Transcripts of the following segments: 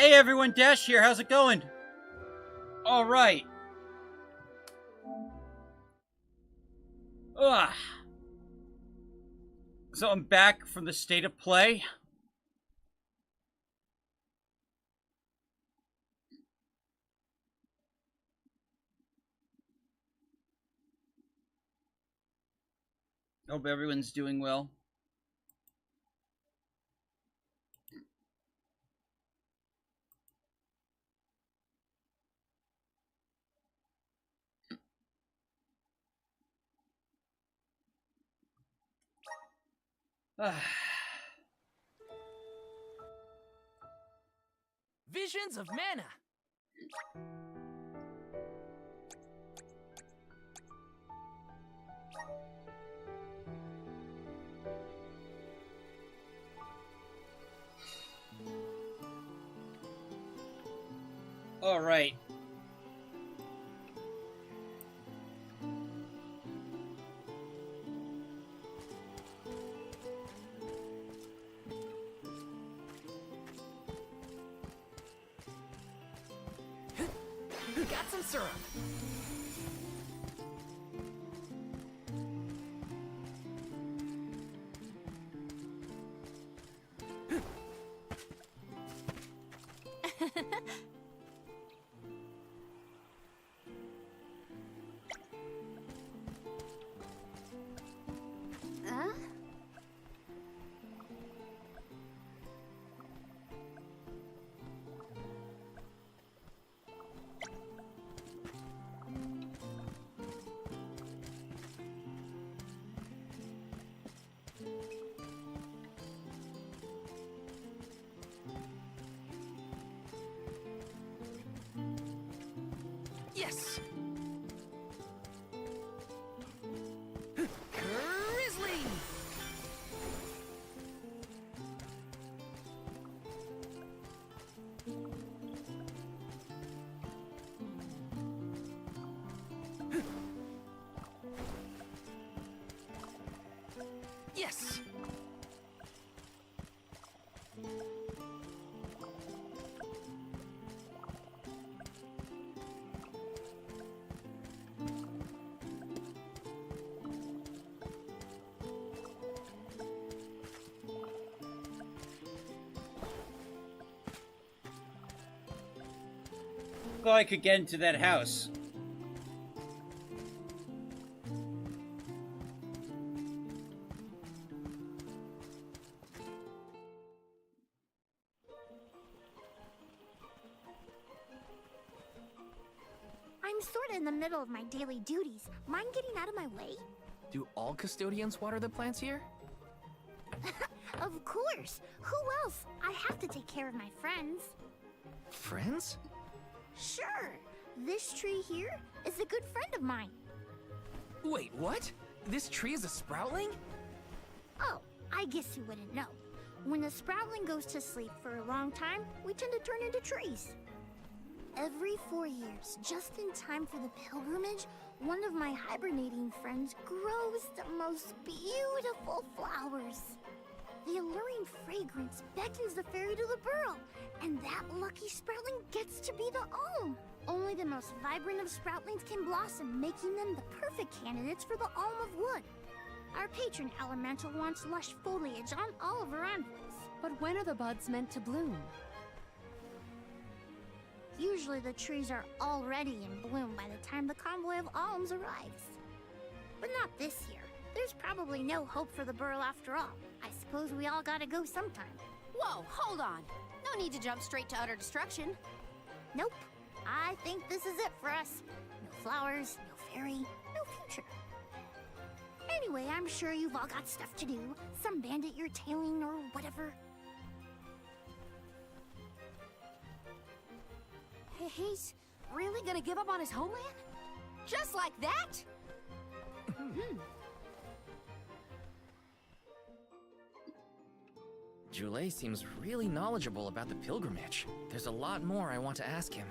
Hey everyone, Dash here. How's it going? All right. Ugh. So I'm back from the state of play. Hope everyone's doing well. Visions of mana. All right. Got some syrup. Huh? Yes. Grizzly. Yes. Thought I could get into that house. I'm sorta in the middle of my daily duties. Mind getting out of my way? Do all custodians water the plants here? Of course! Who else? I have to take care of my friends. Friends? Sure! This tree here is a good friend of mine. Wait, what? This tree is a sproutling? Oh, I guess you wouldn't know. When a sproutling goes to sleep for a long time, we tend to turn into trees. Every 4 years, just in time for the pilgrimage, one of my hibernating friends grows the most beautiful flowers. The alluring fragrance beckons the fairy to the burrow, and that lucky sproutling gets to be the alm. Only the most vibrant of sproutlings can blossom, making them the perfect candidates for the alm of wood. Our patron elemental wants lush foliage on all of her anvils. But when are the buds meant to bloom? Usually the trees are already in bloom by the time the convoy of alms arrives. But not this year. There's probably no hope for the burrow after all. I suppose we all gotta go sometime. Whoa, hold on. No need to jump straight to utter destruction. Nope. I think this is it for us. No flowers, no fairy, no future. Anyway, I'm sure you've all got stuff to do. Some bandit you're tailing or whatever. He's really gonna give up on his homeland? Just like that? Joulet seems really knowledgeable about the pilgrimage. There's a lot more I want to ask him.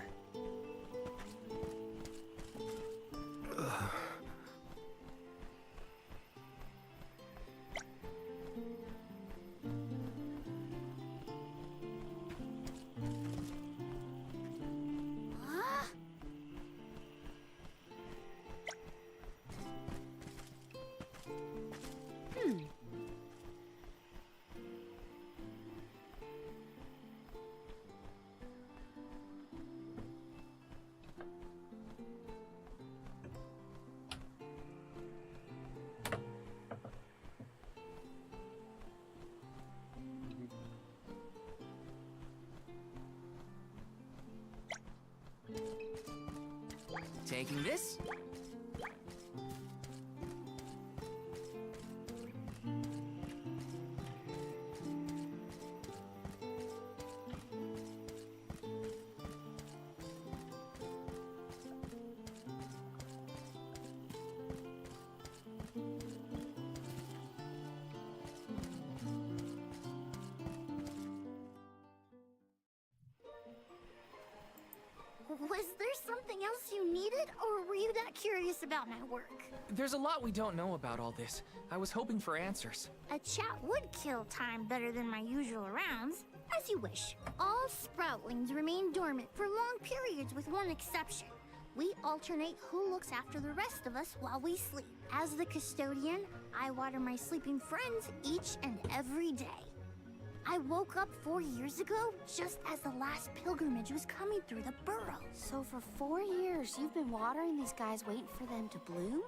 making this. Was there something else you needed, or were you that curious about my work? There's a lot we don't know about all this. I was hoping for answers. A chat would kill time better than my usual rounds. As you wish. All sproutlings remain dormant for long periods with one exception. We alternate who looks after the rest of us while we sleep. As the custodian, I water my sleeping friends each and every day. I woke up 4 years ago, just as the last pilgrimage was coming through the burrow. So for 4 years, you've been watering these guys waiting for them to bloom?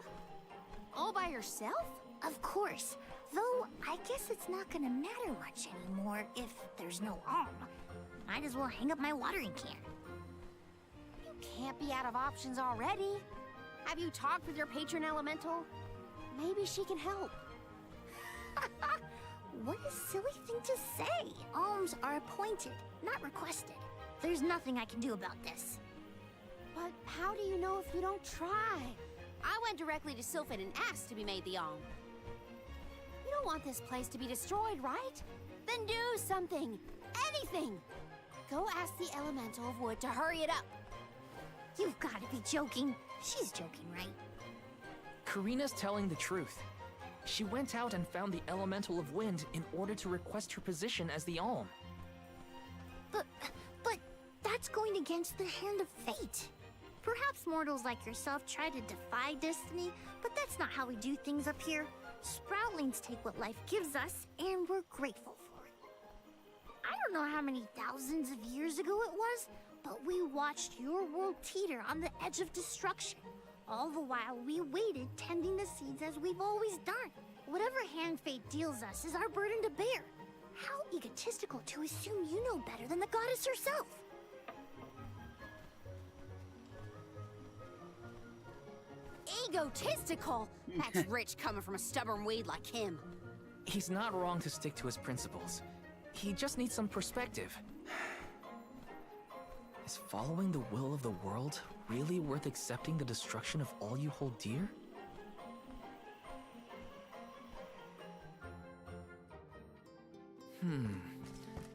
All by yourself? Of course. Though, I guess it's not gonna matter much anymore if there's no alm. Might as well hang up my watering can. You can't be out of options already. Have you talked with your patron elemental? Maybe she can help. What a silly thing to say. Alms are appointed, not requested. There's nothing I can do about this. But how do you know if you don't try? I went directly to Sylphin and asked to be made the alm. You don't want this place to be destroyed, right? Then do something. Anything. Go ask the elemental of wood to hurry it up. You've got to be joking. She's joking, right? Karina's telling the truth. She went out and found the elemental of wind in order to request her position as the alm. But that's going against the hand of fate. Perhaps mortals like yourself try to defy destiny, but that's not how we do things up here. Sproutlings take what life gives us, and we're grateful for it. I don't know how many thousands of years ago it was, but we watched your world teeter on the edge of destruction. All the while we waited, tending the seeds as we've always done. Whatever hand fate deals us is our burden to bear. How egotistical to assume you know better than the goddess herself. Egotistical? That's rich coming from a stubborn weed like him. He's not wrong to stick to his principles. He just needs some perspective. Is following the will of the world really worth accepting the destruction of all you hold dear?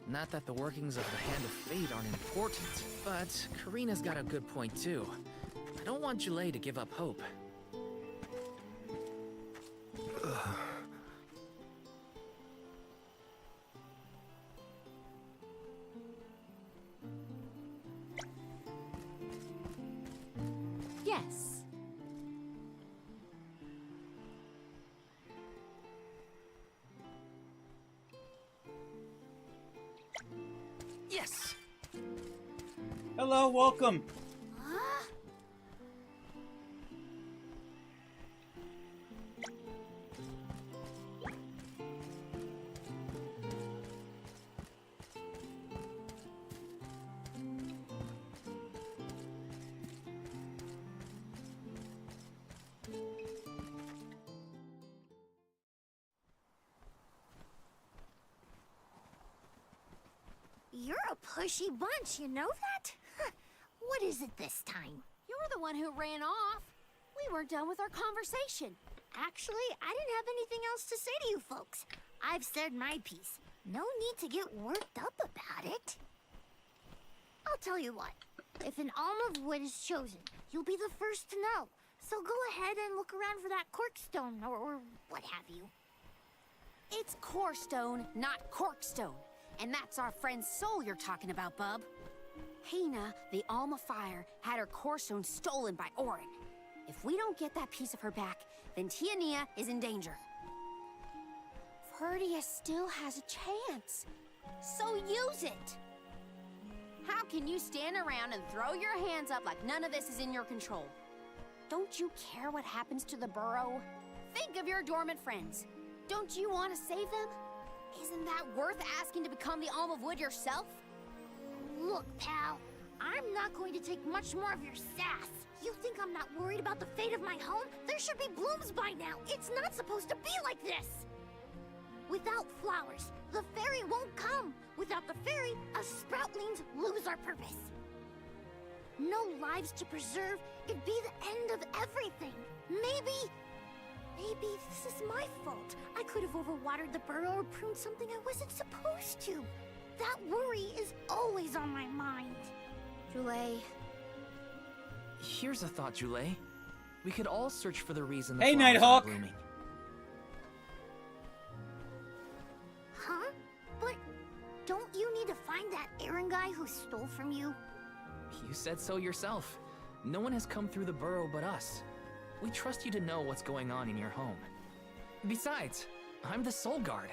Not that the workings of the Hand of Fate aren't important, but Karina's got a good point too. I don't want Jule to give up hope. Yes. Yes! Hello, welcome. Huh? You're a pushy bunch, you know that? What is it this time? You're the one who ran off. We weren't done with our conversation. Actually, I didn't have anything else to say to you folks. I've said my piece. No need to get worked up about it. I'll tell you what. If an alm of wood is chosen, you'll be the first to know. So go ahead and look around for that corkstone or what have you. It's corestone, not corkstone. And that's our friend's soul you're talking about, bub. Hina, the Alma Fire, had her corestone stolen by Orin. If we don't get that piece of her back, then Tiania is in danger. Verdia still has a chance. So use it! How can you stand around and throw your hands up like none of this is in your control? Don't you care what happens to the burrow? Think of your dormant friends. Don't you want to save them? Isn't that worth asking to become the Alm of Wood yourself? Look, pal, I'm not going to take much more of your sass, You think I'm not worried about the fate of my home? There should be blooms by now. It's not supposed to be like this. Without flowers, the fairy won't come. Without the fairy, us sproutlings lose our purpose. No lives to preserve, it'd be the end of everything. Maybe this is my fault. I could have overwatered the burrow or pruned something I wasn't supposed to. That worry is always on my mind. Jule. Here's a thought, Jule. We could all search for the reason the Hey, flowers Nighthawk. are blooming. Huh? But don't you need to find that errand guy who stole from you? You said so yourself. No one has come through the burrow but us. We trust you to know what's going on in your home. Besides, I'm the Soul Guard.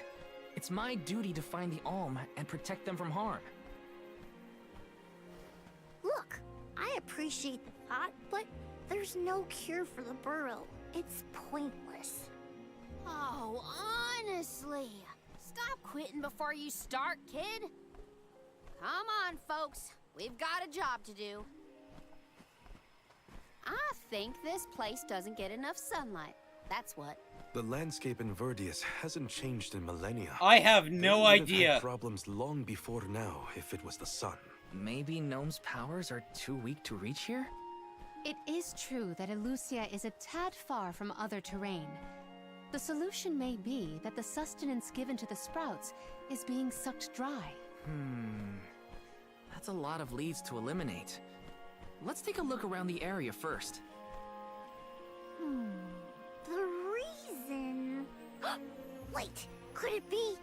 It's my duty to find the Alm and protect them from harm. Look, I appreciate the thought, but there's no cure for the burrow. It's pointless. Oh, honestly. Stop quitting before you start, kid. Come on, folks. We've got a job to do. I think this place doesn't get enough sunlight. That's what. The landscape in Verdius hasn't changed in millennia. I have no They would have idea. had problems long before now if it was the sun. Maybe Gnome's powers are too weak to reach here? It is true that Elusia is a tad far from other terrain. The solution may be that the sustenance given to the sprouts is being sucked dry. That's a lot of leads to eliminate. Let's take a look around the area first. The reason... Wait, could it be...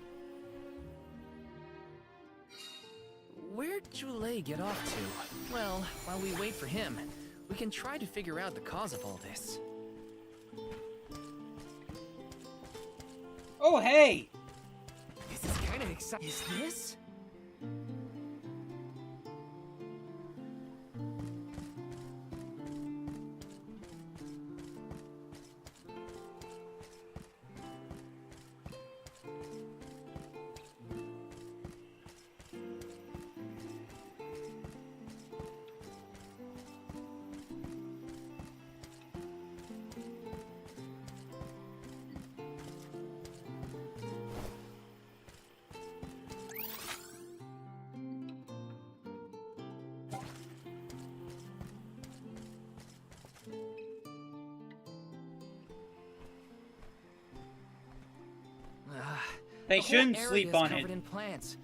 Where'd Jule get off to? Well, while we wait for him, we can try to figure out the cause of all this. Oh, hey! This is kind of exciting. Is this? They The whole shouldn't area sleep is on covered it. in plants.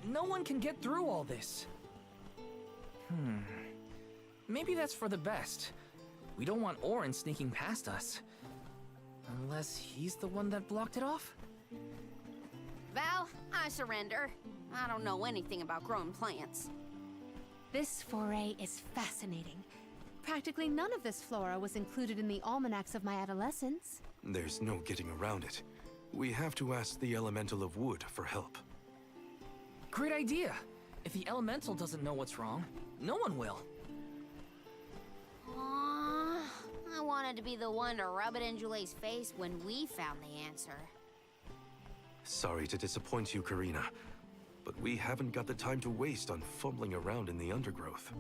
No one can get through all this. Maybe that's for the best. We don't want Orin sneaking past us. Unless he's the one that blocked it off? Val, I surrender. I don't know anything about growing plants. This foray is fascinating. Practically none of this flora was included in the almanacs of my adolescence. There's no getting around it. We have to ask the Elemental of Wood for help. Great idea! If the elemental doesn't know what's wrong, no one will. Aww, I wanted to be the one to rub it in Jule's face when we found the answer. Sorry to disappoint you, Karina, but we haven't got the time to waste on fumbling around in the undergrowth.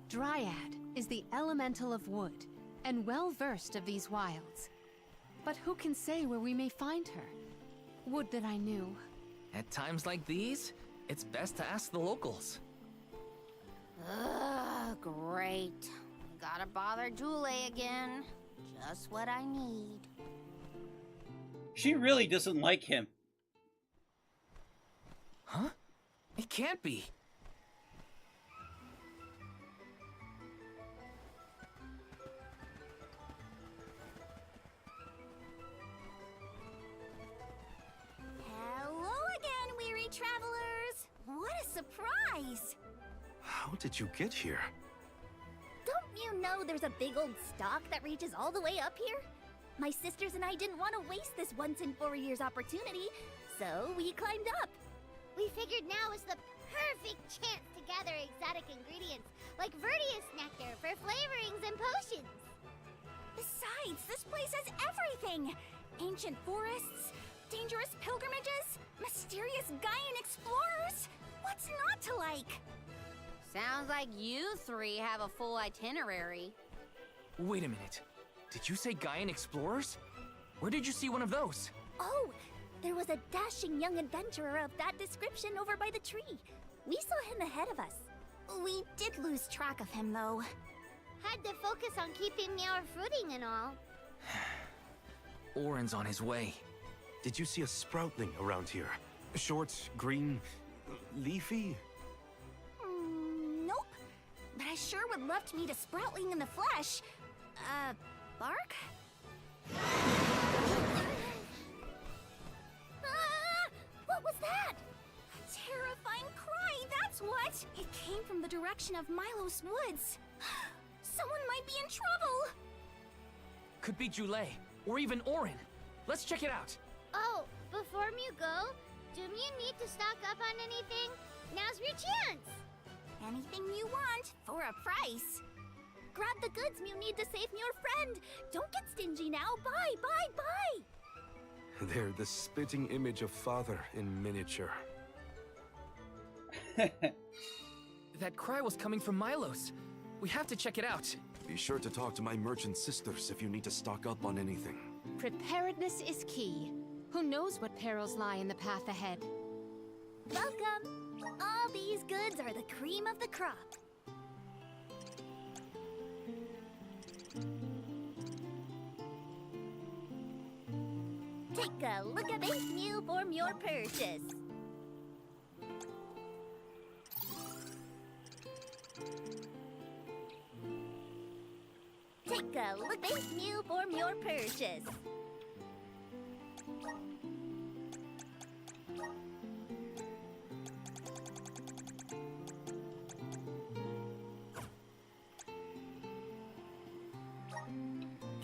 Dryad is the elemental of wood, and well-versed of these wilds. But who can say where we may find her? Would that I knew. At times like these, it's best to ask the locals. Ugh, great. Gotta bother Jule again. Just what I need. She really doesn't like him. Huh? It can't be. Hello again, weary travelers! What a surprise! How did you get here? Don't you know there's a big old stalk that reaches all the way up here? My sisters and I didn't want to waste this once in 4 years opportunity, so we climbed up. We figured now is the perfect chance to gather exotic ingredients like Verdius nectar for flavorings and potions. Besides, this place has everything! Ancient forests, dangerous pilgrimages, mysterious Gaian explorers. What's not to like? Sounds like you three have a full itinerary. Wait a minute. Did you say Gaian explorers? Where did you see one of those? Oh, there was a dashing young adventurer of that description over by the tree. We saw him ahead of us. We did lose track of him, though. Had to focus on keeping our footing and all. Orin's on his way. Did you see a sproutling around here? Short, green, leafy? Nope. But I sure would love to meet a sproutling in the flesh. Bark? What was that? A terrifying cry, that's what! It came from the direction of Milos Woods. Someone might be in trouble! Could be Jule, or even Orin. Let's check it out. Oh, before you go, do you need to stock up on anything? Now's your chance! Anything you want, for a price. Grab the goods you need to save your friend. Don't get stingy now. Bye, bye, bye! They're the spitting image of father in miniature. That cry was coming from Milos. We have to check it out. Be sure to talk to my merchant sisters if you need to stock up on anything. Preparedness is key. Who knows what perils lie in the path ahead? Welcome! All these goods are the cream of the crop. Take a look at this new form your purchase. Take a look at this new form your purchase.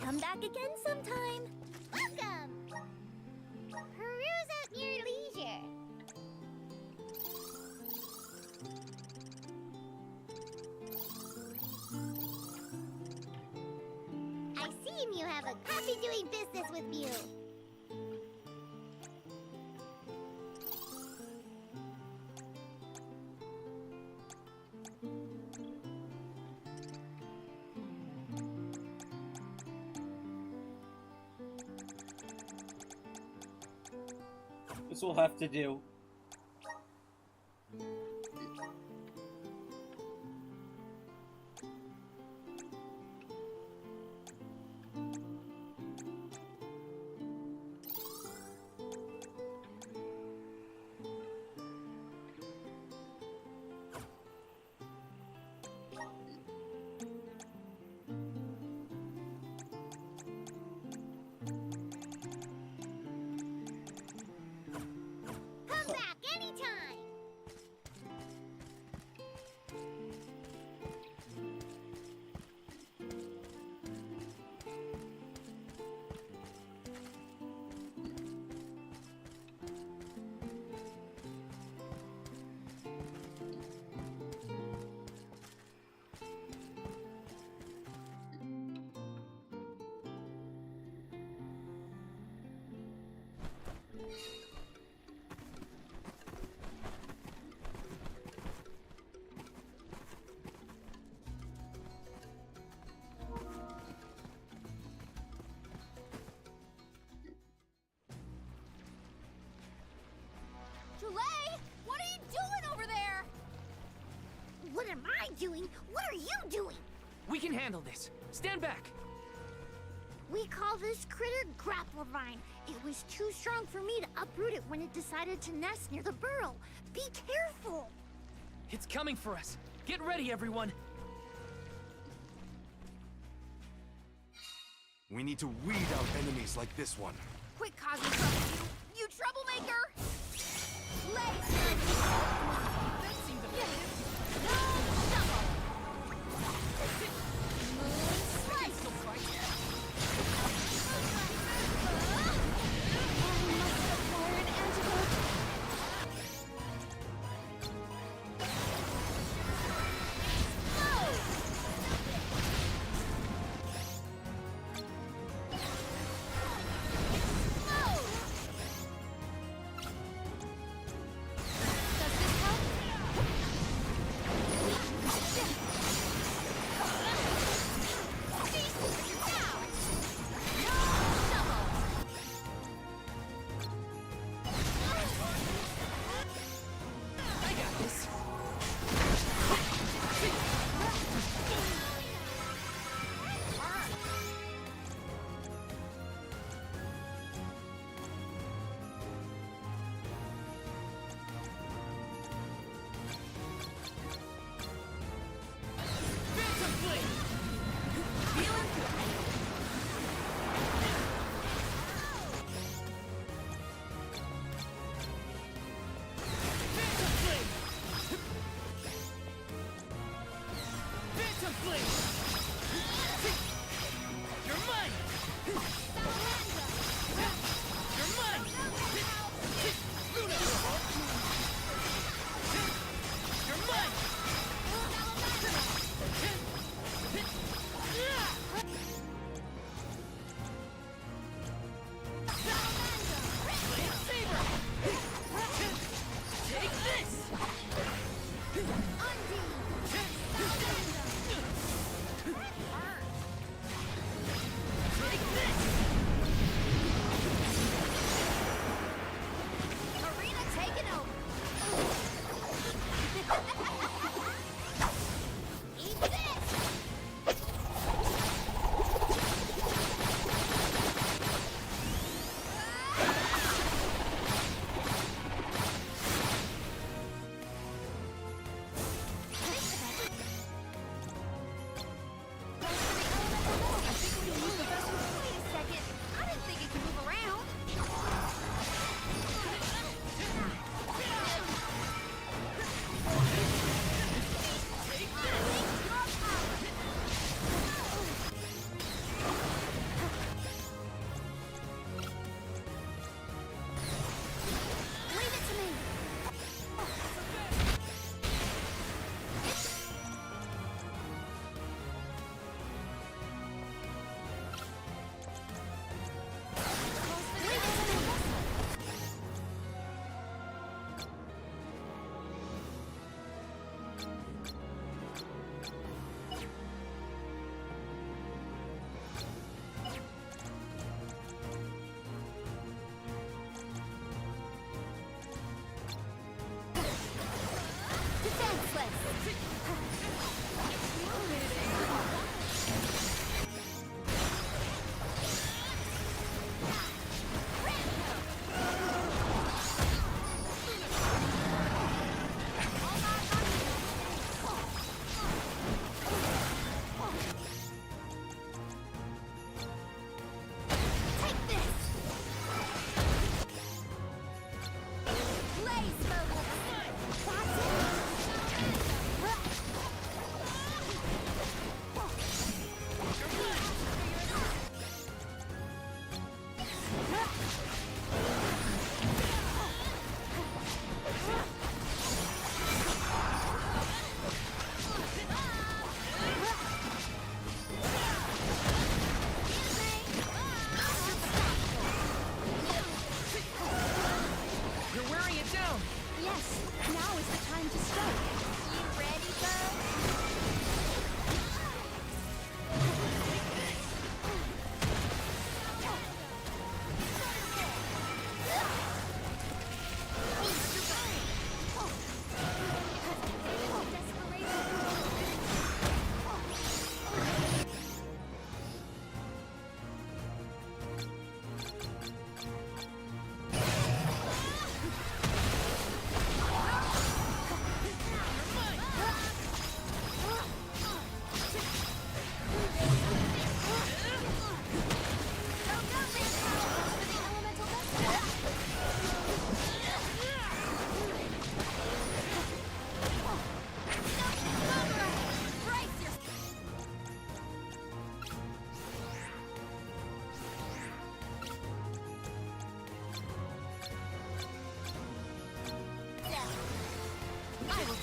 Come back again sometime. Welcome! Peruse at your leisure. I see you have a happy doing business with you. This will have to do. Come back anytime. Jule, what are you doing over there? What am I doing? What are you doing? We can handle this. Stand back. We call this critter grapple vine. It was too strong for me to uproot it when it decided to nest near the burrow. Be careful! It's coming for us. Get ready, everyone. We need to weed out enemies like this one. Quit causing trouble, you troublemaker! Legs! That seemed effective. Still fight. Does this help?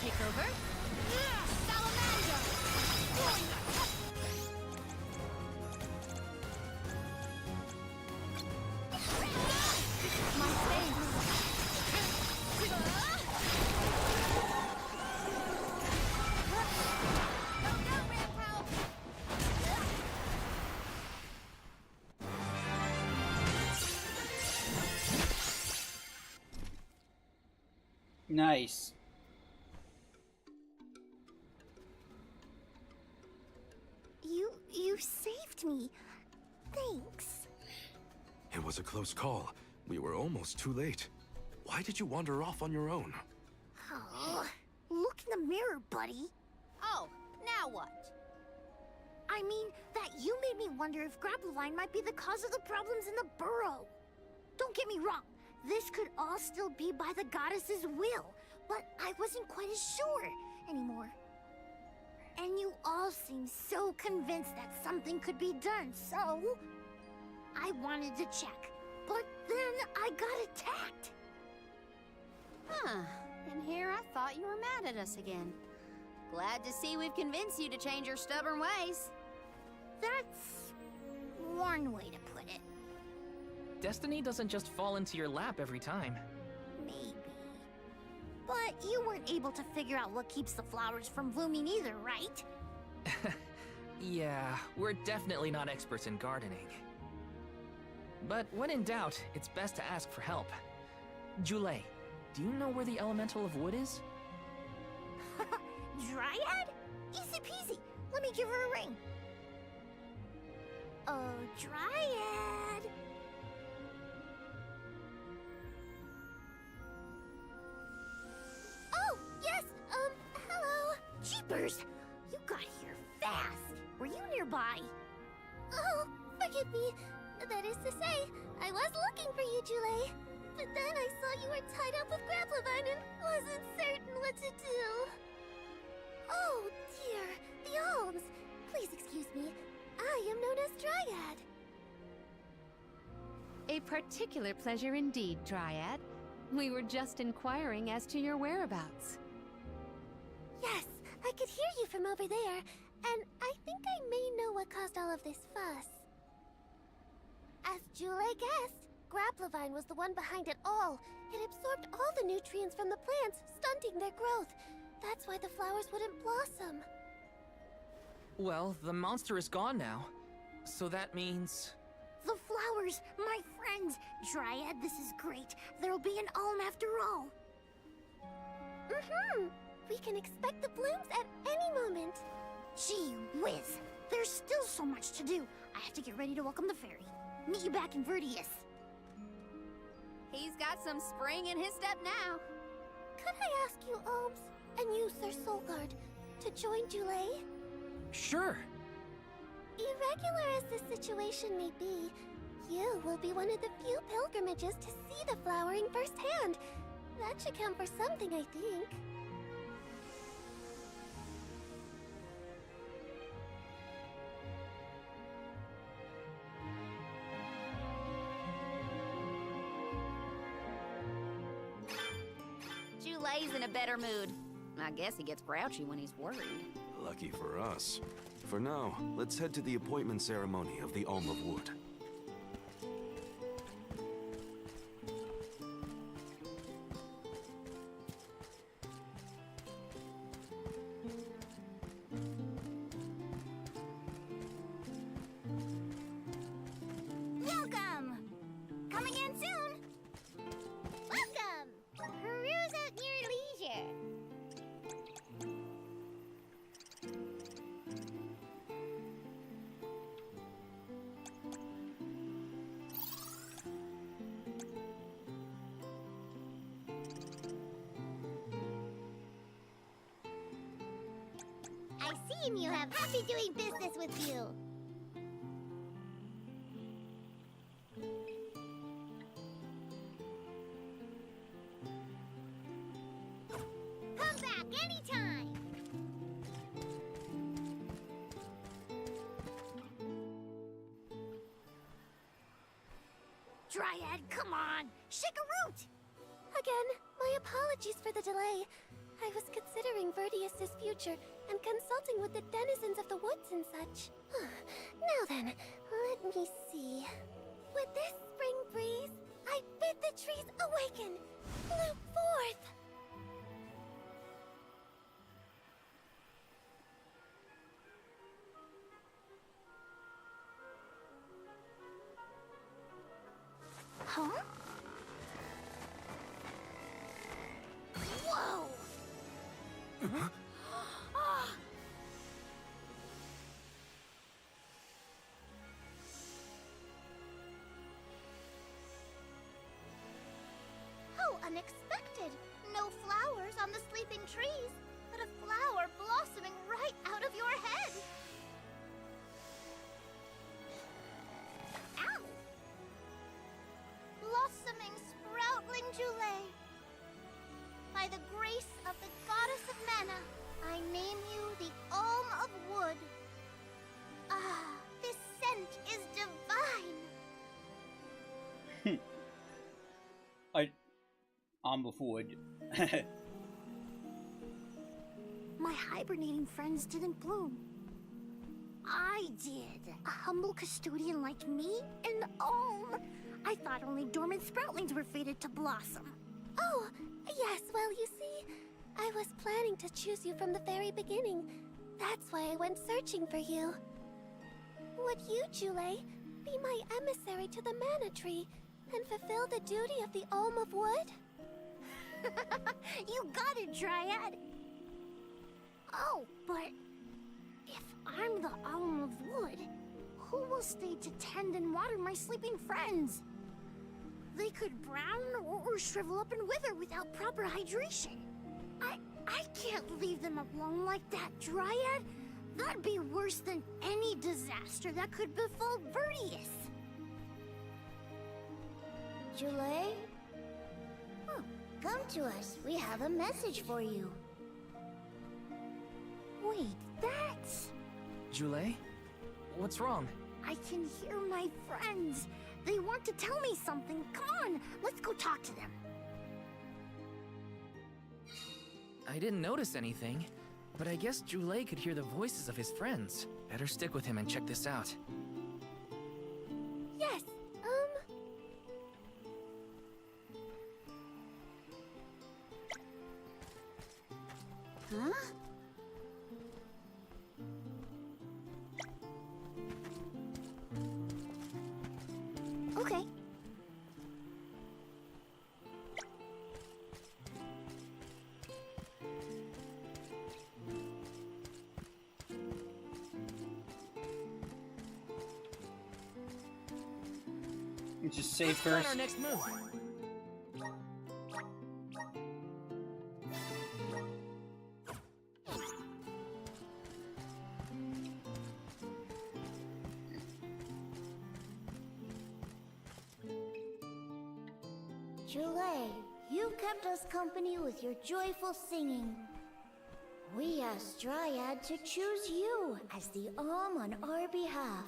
take over. Salamander! My face! Nice. You saved me. Thanks. It was a close call. We were almost too late. Why did you wander off on your own? Oh, look in the mirror, buddy. Oh, now what? I mean, that you made me wonder if Grappleline might be the cause of the problems in the burrow. Don't get me wrong, this could all still be by the goddess's will, but I wasn't quite as sure anymore. And you all seem so convinced that something could be done, so I wanted to check. But then I got attacked. Huh. And here I thought you were mad at us again. Glad to see we've convinced you to change your stubborn ways. That's one way to put it. Destiny doesn't just fall into your lap every time. Maybe. But you weren't able to figure out what keeps the flowers from blooming either, right? Yeah, we're definitely not experts in gardening. But when in doubt, it's best to ask for help. Jule, do you know where the elemental of wood is? Dryad? Easy peasy. Let me give her a ring. Oh, Dryad. Oh, yes, hello. Jeepers, you got here fast. Were you nearby? Oh, forgive me. That is to say, I was looking for you, Jule. But then I saw you were tied up with Grappleline and wasn't certain what to do. Oh, dear. The alms. Please excuse me. I am known as Dryad. A particular pleasure indeed, Dryad. We were just inquiring as to your whereabouts. Yes, I could hear you from over there, and I think I may know what caused all of this fuss. As Jule guessed, Grappleline was the one behind it all. It absorbed all the nutrients from the plants, stunting their growth. That's why the flowers wouldn't blossom. Well, the monster is gone now. So that means... The flowers, my friends. Dryad, this is great. There'll be an alm after all. We can expect the blooms at any moment. Gee whiz, there's still so much to do. I have to get ready to welcome the fairy. Meet you back in Vertius. He's got some spring in his step now. Could I ask you, Ohms, and you, Sir Soulguard, to join Julay? Sure. Irregular as this situation may be, you will be one of the few pilgrimages to see the flowering firsthand. That should count for something, I think. Julay's in a better mood. I guess he gets grouchy when he's worried. Lucky for us. For now, let's head to the appointment ceremony of the Alm of Wood. Welcome! Coming in soon! Welcome! Peruse at your leisure. I see you have happy doing business with you. Come back anytime. Dryad, come on! Shake a root! Again, my apologies for the delay. I was considering Vertius's future and consulting with the denizens of the woods and such. Now then, let me see. With this spring breeze, I bid the trees awaken, bloom forth. Huh? Whoa! How unexpected! No flowers on the sleeping trees, but a flower blossoming right out of your head. Ow! Blossoming sproutling Julay. By the grace of the goddess of mana, I name you the Alm of Wood. Ah, this scent is divine. I'm a forward. My hibernating friends didn't bloom. I did. A humble custodian like me? And I thought only dormant sproutlings were fated to blossom. Oh, yes, well, you see, I was planning to choose you from the very beginning. That's why I went searching for you. Would you, Julay, be my emissary to the mana tree and fulfill the duty of the Alm of Wood? You got it, Dryad! Oh, but if I'm the Alm of Wood, who will stay to tend and water my sleeping friends? They could brown or shrivel up and wither without proper hydration. I can't leave them alone like that, Dryad. That'd be worse than any disaster that could befall Vertius. Julay? Oh, come to us. We have a message for you. Wait, that's... Julay? What's wrong? I can hear my friends. They want to tell me something. Come on, let's go talk to them. I didn't notice anything, but I guess Julay could hear the voices of his friends. Better stick with him and check this out. Yes, Huh? Okay. You just save Let's plan first. our next move. Julie, you kept us company with your joyful singing. We asked Dryad to choose you as the on our behalf.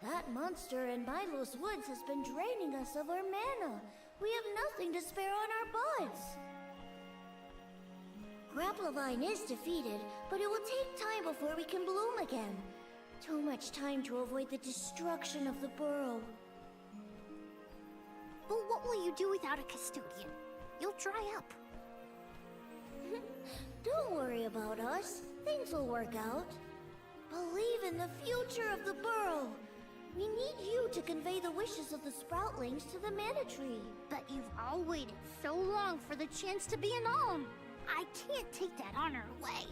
That monster in Milo's woods has been draining us of our mana. We have nothing to spare on our buds. Grapplovine is defeated, but it will take time before we can bloom again. Too much time to avoid the destruction of the burrow. But what will you do without a custodian? You'll dry up. Don't worry about us. Things will work out. Believe in the future of the burrow. We need you to convey the wishes of the Sproutlings to the Mana Tree. But you've all waited so long for the chance to be an alm. I can't take that honor away.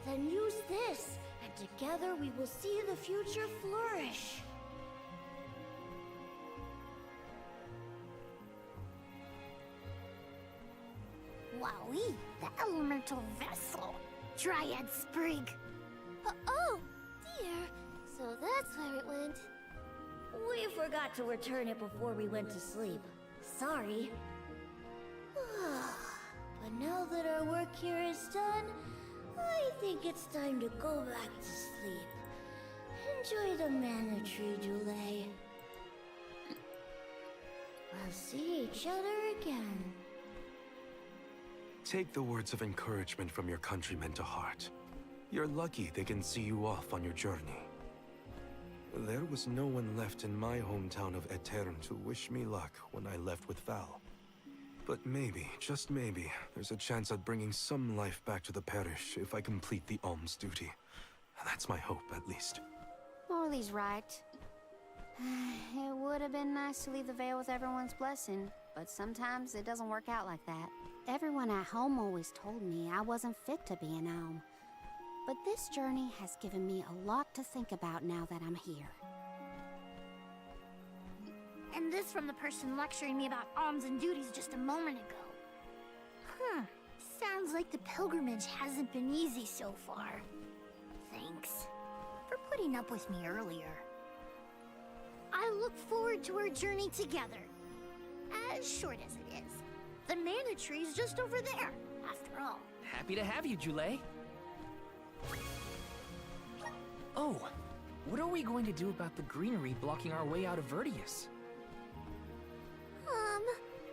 Then use this, and together we will see the future flourish. Wowee, the elemental vessel. Dryad Sprig. Oh, dear. So that's where it went. We forgot to return it before we went to sleep. Sorry. But now that our work here is done, I think it's time to go back to sleep. Enjoy the Mana Tree, Julie. We'll see each other again. Take the words of encouragement from your countrymen to heart. You're lucky they can see you off on your journey. There was no one left in my hometown of Etern to wish me luck when I left with Val. But maybe, just maybe, there's a chance at bringing some life back to the parish if I complete the alms duty. That's my hope, at least. Morley's right. It would have been nice to leave the veil with everyone's blessing, but sometimes it doesn't work out like that. Everyone at home always told me I wasn't fit to be an alm. But this journey has given me a lot to think about now that I'm here. And this from the person lecturing me about alms and duties just a moment ago. Sounds like the pilgrimage hasn't been easy so far. Thanks for putting up with me earlier. I look forward to our journey together. As short as it is. The Mana Tree's just over there, after all. Happy to have you, Julie. Oh, what are we going to do about the greenery blocking our way out of Vertius?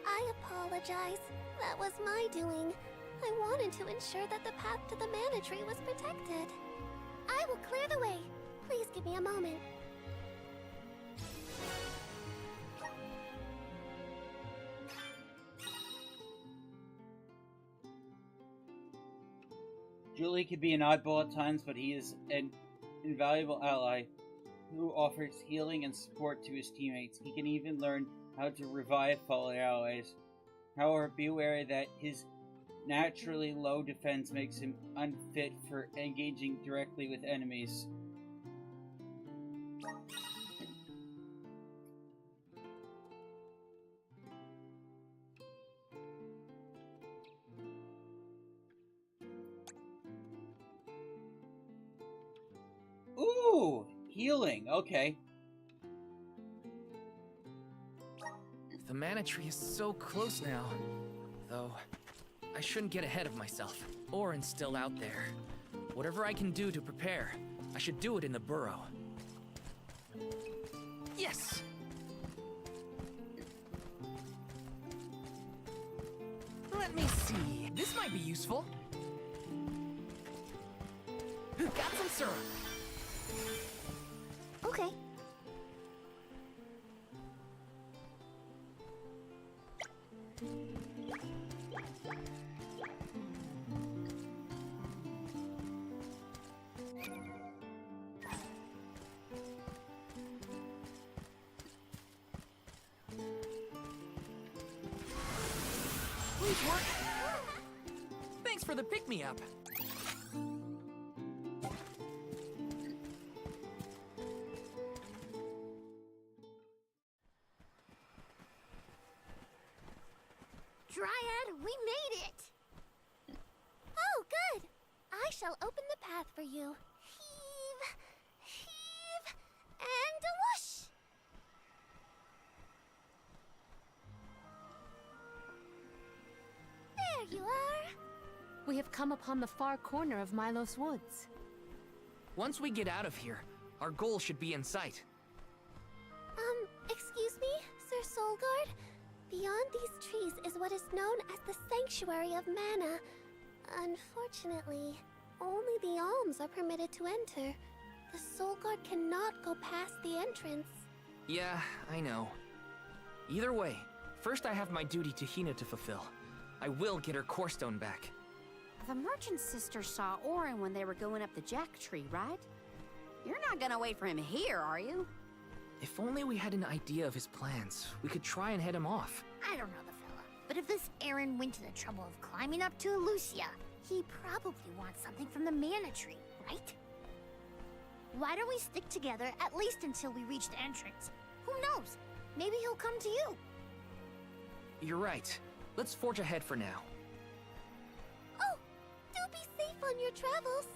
I apologize. That was my doing. I wanted to ensure that the path to the Mana Tree was protected. I will clear the way. Please give me a moment. Julie can be an oddball at times, but he is an invaluable ally who offers healing and support to his teammates. He can even learn how to revive fallen allies. However, be aware that his naturally low defense makes him unfit for engaging directly with enemies. Ooh, healing, okay. The Mana Tree is so close now. Though, I shouldn't get ahead of myself, or instill out there. Whatever I can do to prepare, I should do it in the burrow. Yes! Let me see. This might be useful. Got some syrup. Okay. Please work. Thanks for the pick-me-up. Dryad, we made it! Oh, good! I shall open the path for you. Heave, heave, and whoosh! There you are! We have come upon the far corner of Milos Woods. Once we get out of here, our goal should be in sight. Excuse me, Sir Soulguard? Beyond these trees is what is known as the Sanctuary of Mana. Unfortunately, only the alms are permitted to enter. The Soulguard cannot go past the entrance. Yeah, I know. Either way, first I have my duty to Hina to fulfill. I will get her core stone back. The merchant sister saw Orin when they were going up the jack tree, right? You're not gonna wait for him here, are you? If only we had an idea of his plans, we could try and head him off. I don't know the fella, but if this Aaron went to the trouble of climbing up to Lucia, he probably wants something from the mana tree, right? Why don't we stick together at least until we reach the entrance? Who knows? Maybe he'll come to you. You're right. Let's forge ahead for now. Oh, do be safe on your travels.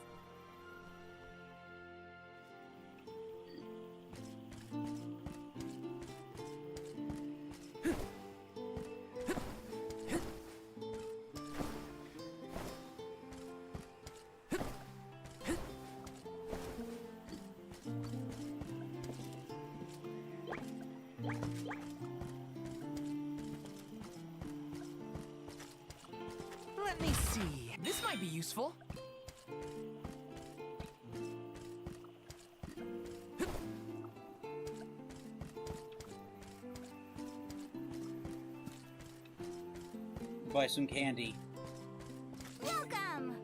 Let me see. This might be useful. Buy some candy. Welcome!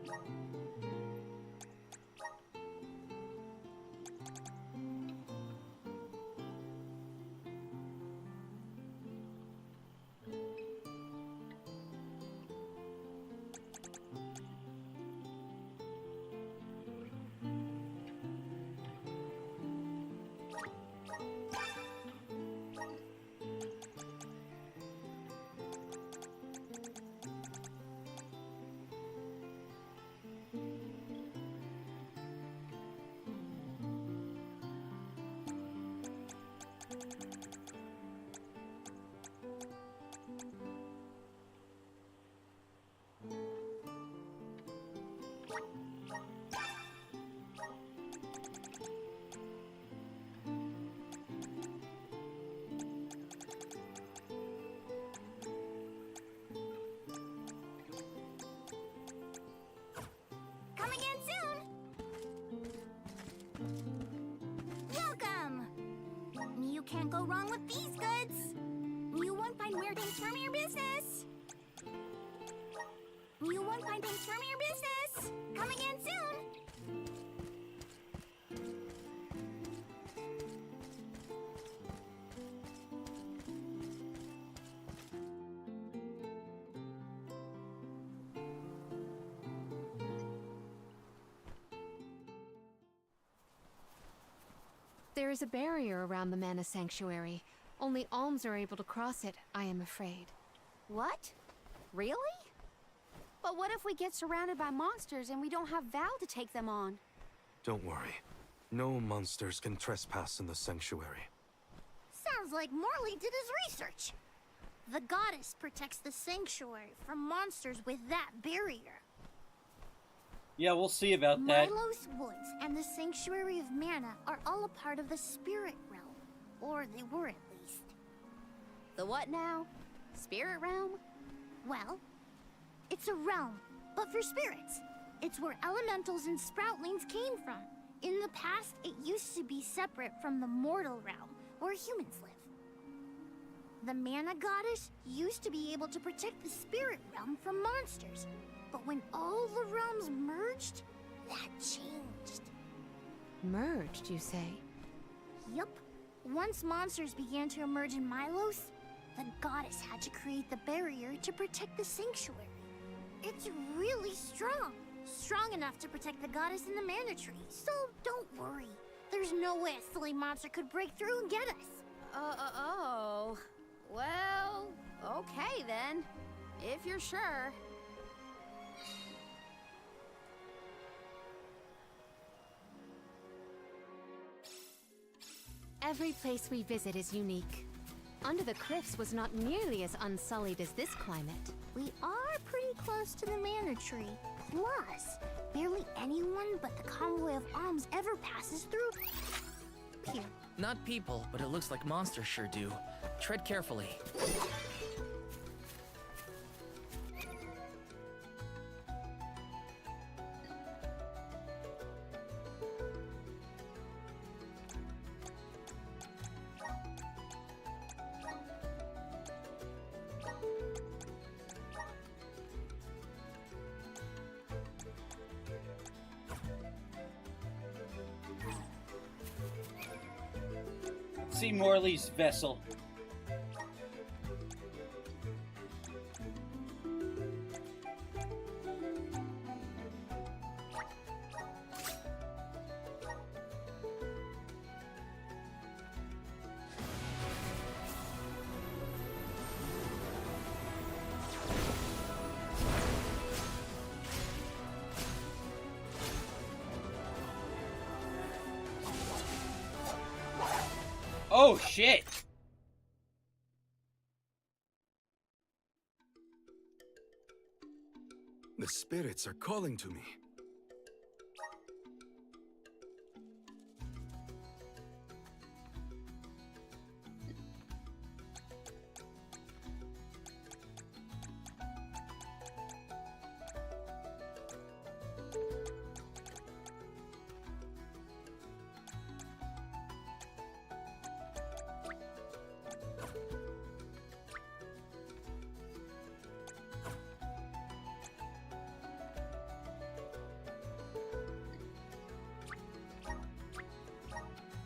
Come again soon! Welcome! You can't go wrong with these goods! You won't find weird things from your business! You won't find things from your business! Come again soon! There is a barrier around the Mana Sanctuary. Only alms are able to cross it, I am afraid. What? Really? But what if we get surrounded by monsters and we don't have Val to take them on? Don't worry. No monsters can trespass in the sanctuary. Sounds like Morley did his research. The goddess protects the sanctuary from monsters with that barrier. Yeah, we'll see about that. Milos Woods and the Sanctuary of Mana are all a part of the spirit realm. Or they were at least. The what now? Spirit realm? Well, it's a realm, but for spirits. It's where elementals and sproutlings came from. In the past, it used to be separate from the mortal realm, where humans live. The Mana Goddess used to be able to protect the spirit realm from monsters. But when all the realms merged, that changed. Merged, you say? Yup. Once monsters began to emerge in Milos, the goddess had to create the barrier to protect the sanctuary. It's really strong. Strong enough to protect the goddess in the mana tree. So don't worry. There's no way a silly monster could break through and get us. Oh. Well, okay then. If you're sure. Every place we visit is unique. Under the Cliffs was not nearly as unsullied as this climate. We are pretty close to the Mana Tree. Plus, barely anyone but the convoy of alms ever passes through here. Not people, but it looks like monsters sure do. Tread carefully. See Morley's vessel. Oh shit! The spirits are calling to me.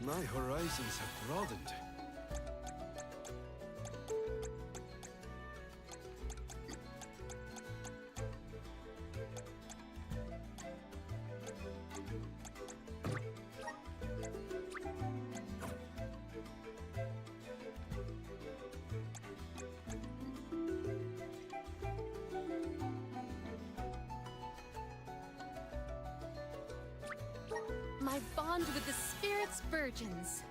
My horizons have broadened. My bond with the spirits virgins.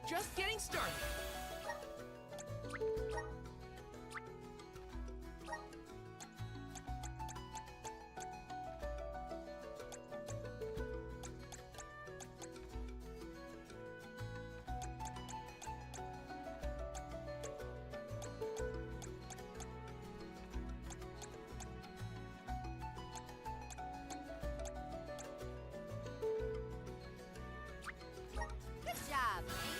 Just getting started. Good job, Link.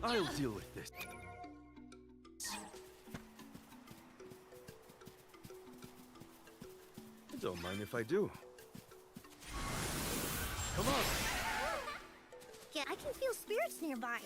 I'll deal with this. I don't mind if I do. Come on! Yeah, I can feel spirits nearby.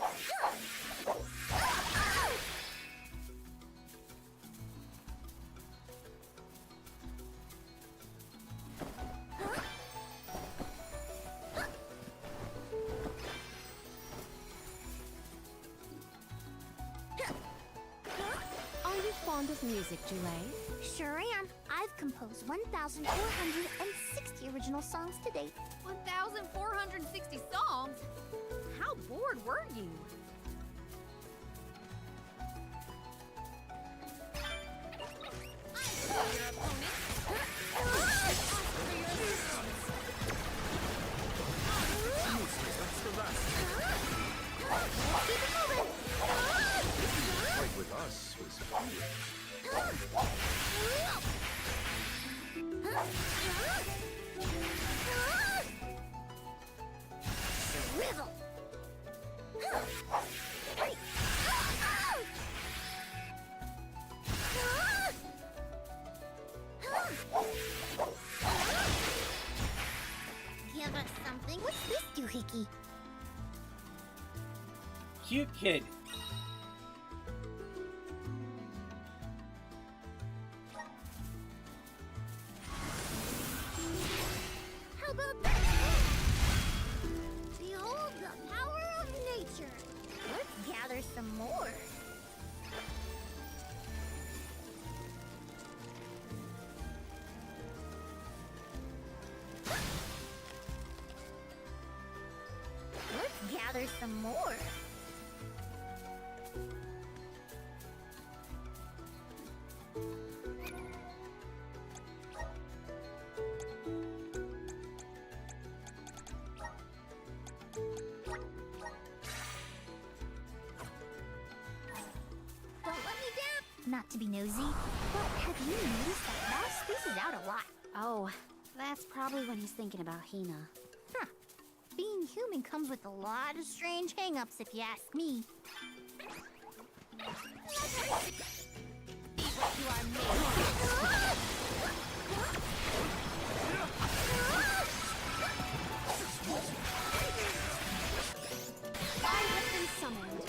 Are you fond of music, Jule? Sure am. I've composed 1,460 original songs to date. 1,460 songs? How bored were you? That's the last. Keep it moving! Fight with us was Swivel! Give us something. What's this doohickey? Cute kid. How about that? Behold the power of nature. Let's gather some more. Let's gather some more. Don't let me down. Not to be nosy, but have you noticed that Mouse spaces out a lot? Oh, that's probably when he's thinking about Hina. Huh. Being human comes with a lot of strange hang-ups, if you ask me. I have been summoned.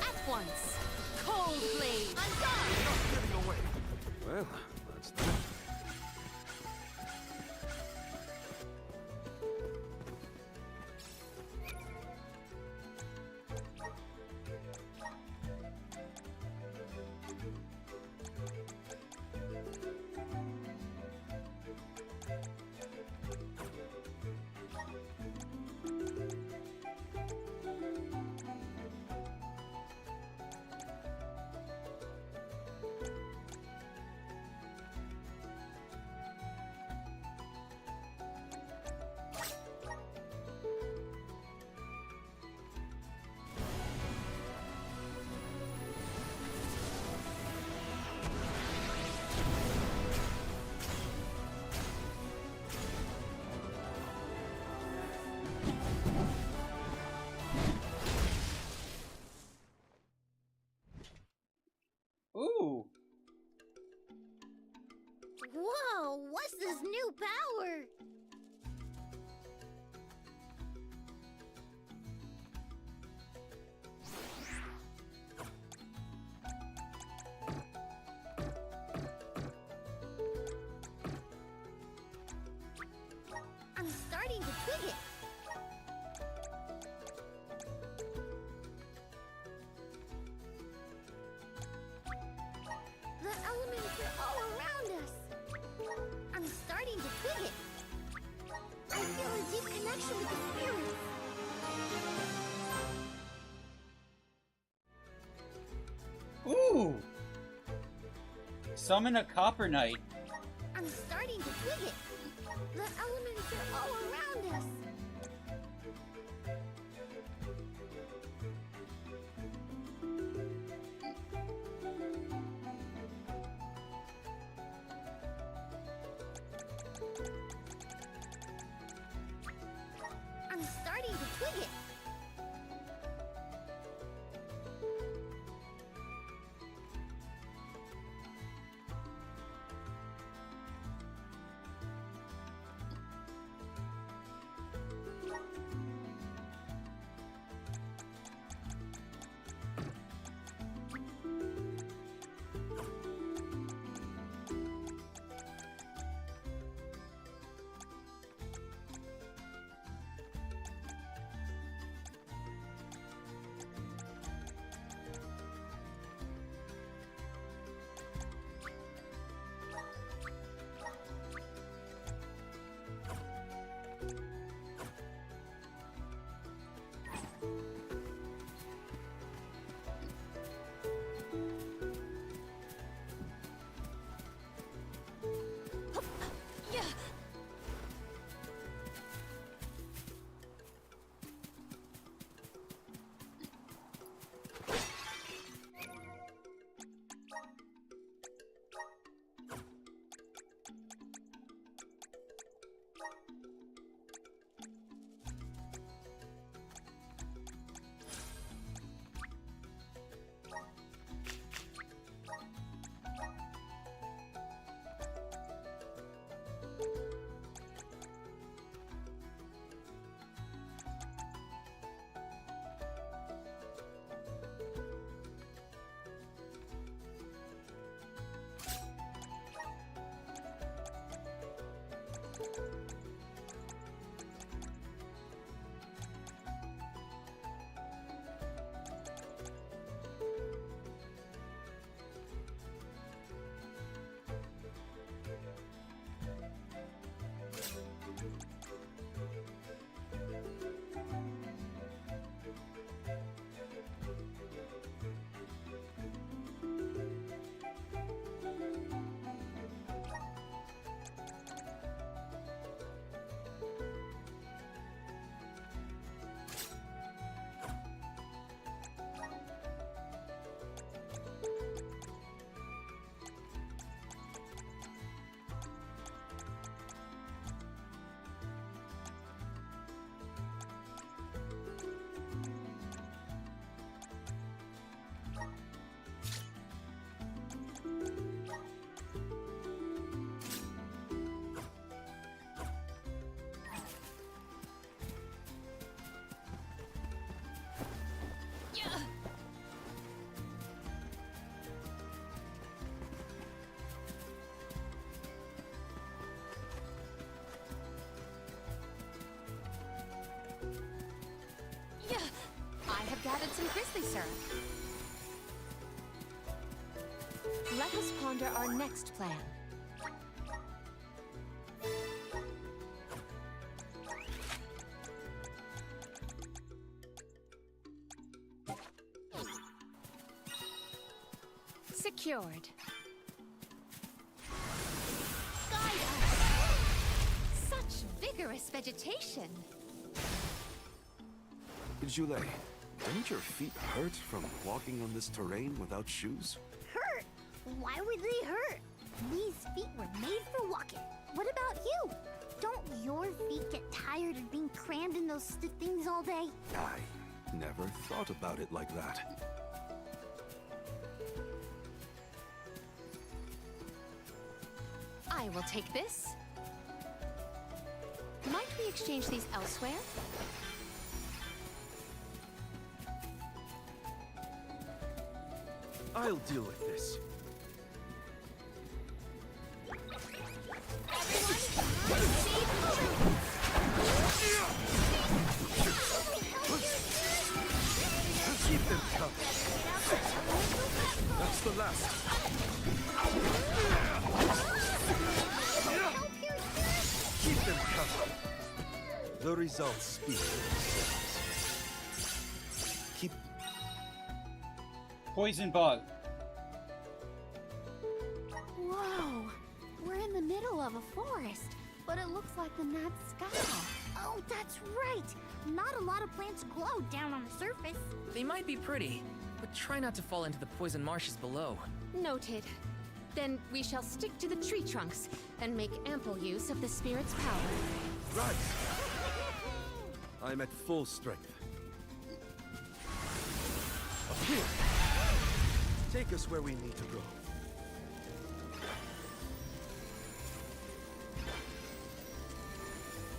At once. Cold blade. well, that's that. Ooh. Whoa, what's this new power? I'm starting to twig it. The elements are all around us. I'm starting to twig it. I feel a deep connection with the spirits. Ooh. Summon a Copper Knight. I'm starting to twig it. The elements are all around us. I'm starting to twig it. I have gathered some grizzly syrup. Let us ponder our next plan. Secured. Guide us. Such vigorous vegetation. Jule, don't your feet hurt from walking on this terrain without shoes? Hurt? Why would they hurt? These feet were made for walking. What about you? Don't your feet get tired of being crammed in those stiff things all day? I never thought about it like that. I will take this. Might we exchange these elsewhere? I'll deal with this. Keep them covered. That's the last. Keep them covered. The results speak for themselves. Keep Poison Bug. of a forest, but it looks like the night sky. Oh, that's right! Not a lot of plants glow down on the surface. They might be pretty, but try not to fall into the poison marshes below. Noted. Then we shall stick to the tree trunks and make ample use of the spirit's power. Right! I'm at full strength. Up here! Take us where we need to go.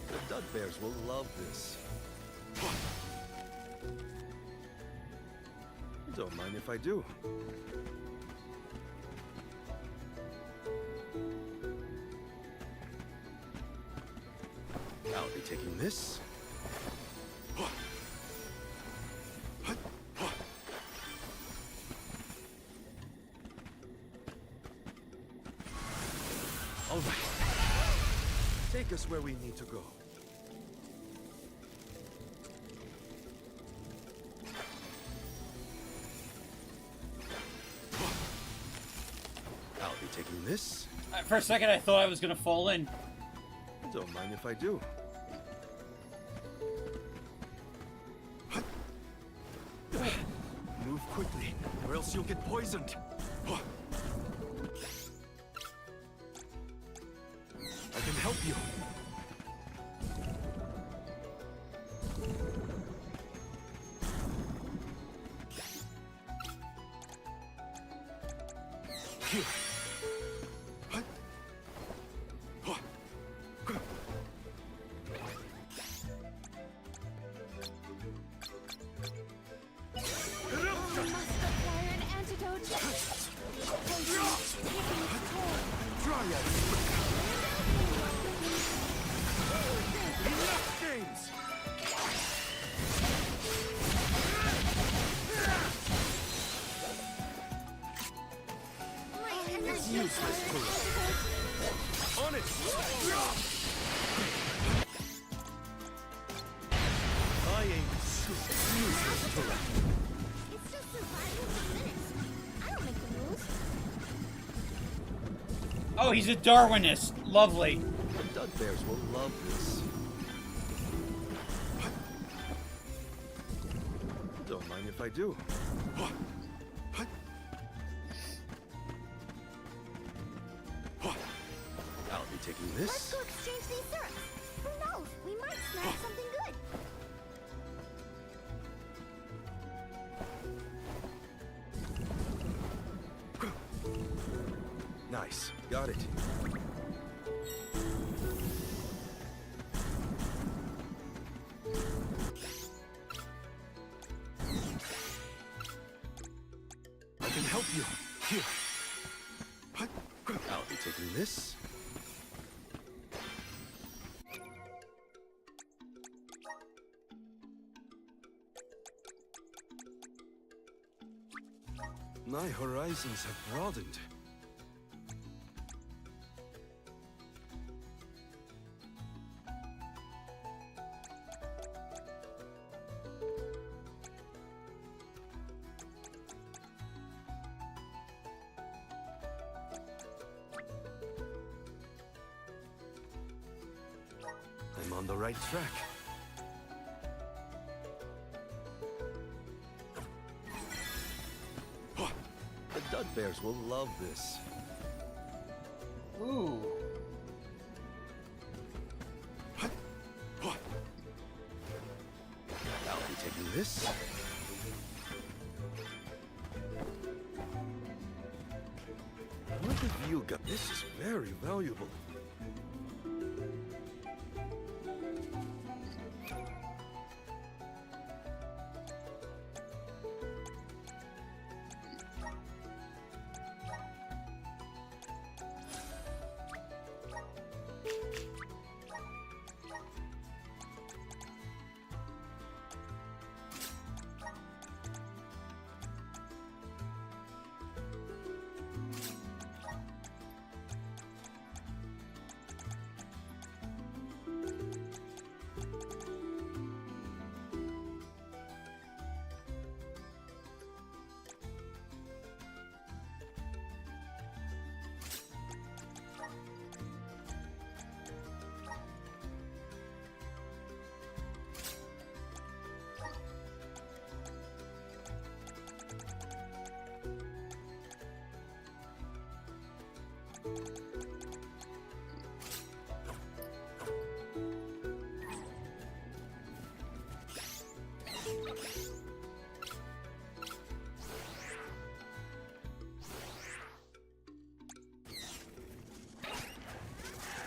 The Dud Bears will love this. Don't mind if I do. I'll be taking this. All right. Take us where we need to go. I'll be taking this. For a second, I thought I was gonna fall in. Don't mind if I do. Move quickly, or else you'll get poisoned. I can help you. Here. We must acquire an antidote. Dryad! Enough games! It's useless, Kura. On it! I ain't useless, Kura. It's just survival for minutes. I don't make the rules. Oh, he's a Darwinist. Lovely. The Dud Bears will love this. Don't mind if I do. I'll be taking Let's this. go exchange these syrups. Who knows? We might snag something good. Nice. Got it. I can help you. Here. I'll be taking this. My horizons have broadened. I'm on the right track. The Dud Bears will love this. Ooh. I'll be taking this. What have you got? This is very valuable.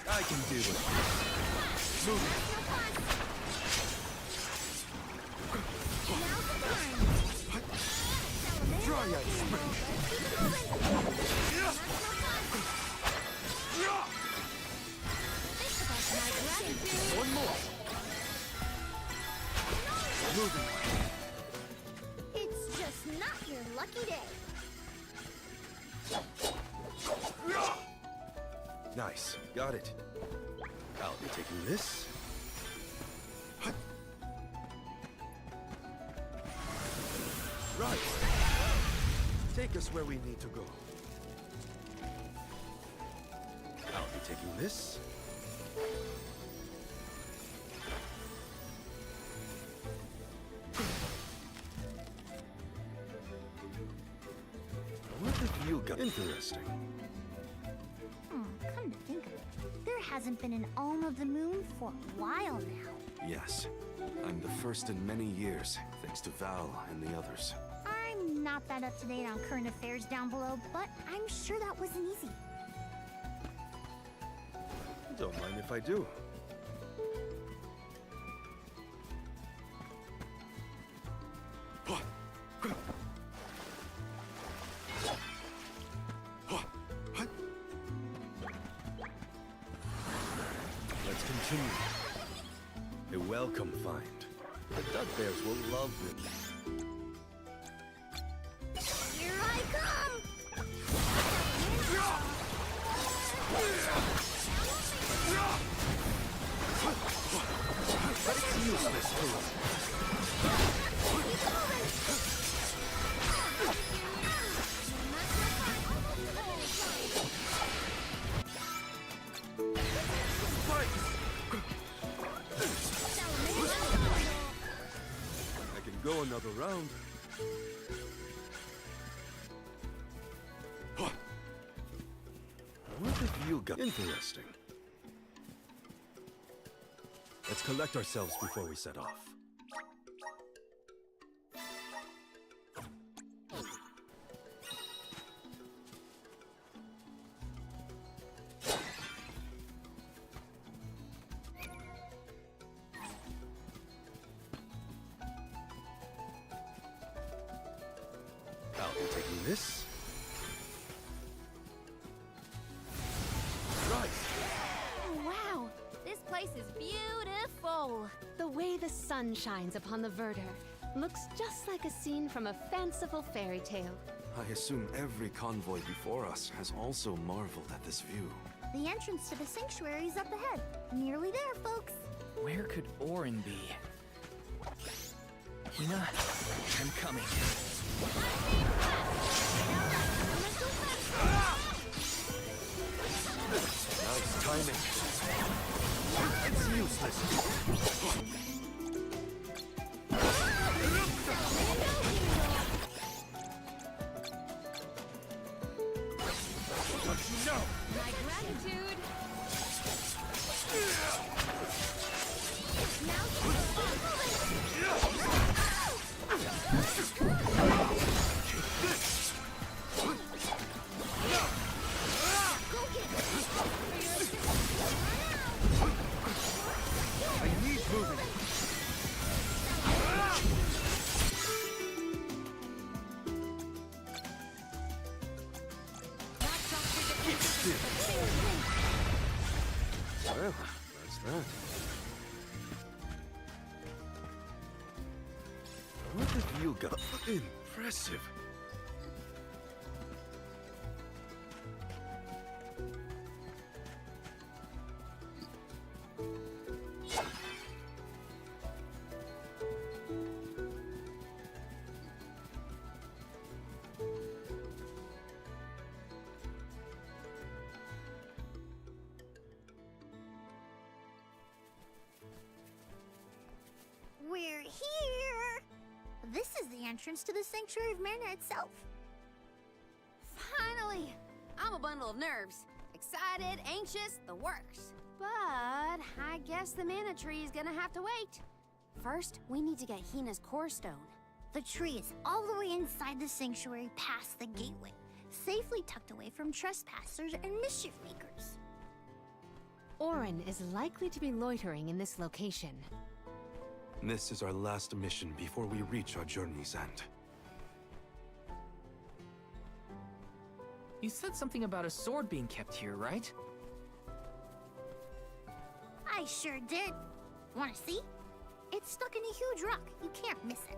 I can do it. Move. Dryad spring. One more. Moving. It's just not your lucky day. Nice. Got it. I'll be taking this. Right. Take us where we need to go. I'll be taking this. What have you got? Interesting. Come to think of it, there hasn't been an Alm of the Moon for a while now. Yes. I'm the first in many years, thanks to Val and the others. I'm not that up to date on current affairs down below, but I'm sure that wasn't easy. Don't mind if I do. Let's continue. A welcome find. The duck bears will love it. Here I come! But it's useless to us. I can go another round. What have you got? Interesting. Let's collect ourselves before we set off. I'll be taking this. Right. Wow, this place is beautiful. The way the sun shines upon the verdure looks just like a scene from a fanciful fairy tale. I assume every convoy before us has also marveled at this view. The entrance to the sanctuary is up ahead. Nearly there, folks. Where could Orin be? Hina, I'm coming. Nice timing. It's useless. Don't you know? My gratitude! I need moving. Keep still. Well, that's that. What have you got? Impressive. We're here! This is the entrance to the Sanctuary of Mana itself. Finally! I'm a bundle of nerves. I excited, anxious, the works. But I guess the mana tree is gonna have to wait. First, we need to get Hina's core stone. The tree is all the way inside the sanctuary past the gateway, safely tucked away from trespassers and mischief makers. Orin is likely to be loitering in this location. This is our last mission before we reach our journey's end. You said something about a sword being kept here, right? I sure did. Wanna see? It's stuck in a huge rock. You can't miss it.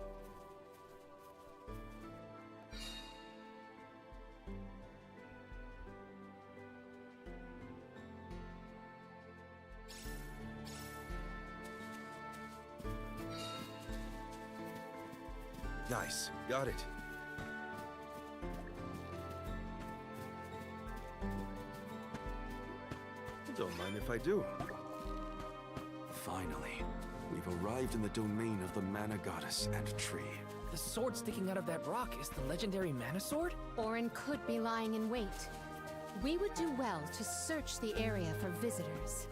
Nice, got it. Don't mind if I do. Finally, we've arrived in the domain of the mana goddess and tree. The sword sticking out of that rock is the legendary mana sword? Orin could be lying in wait. We would do well to search the area for visitors.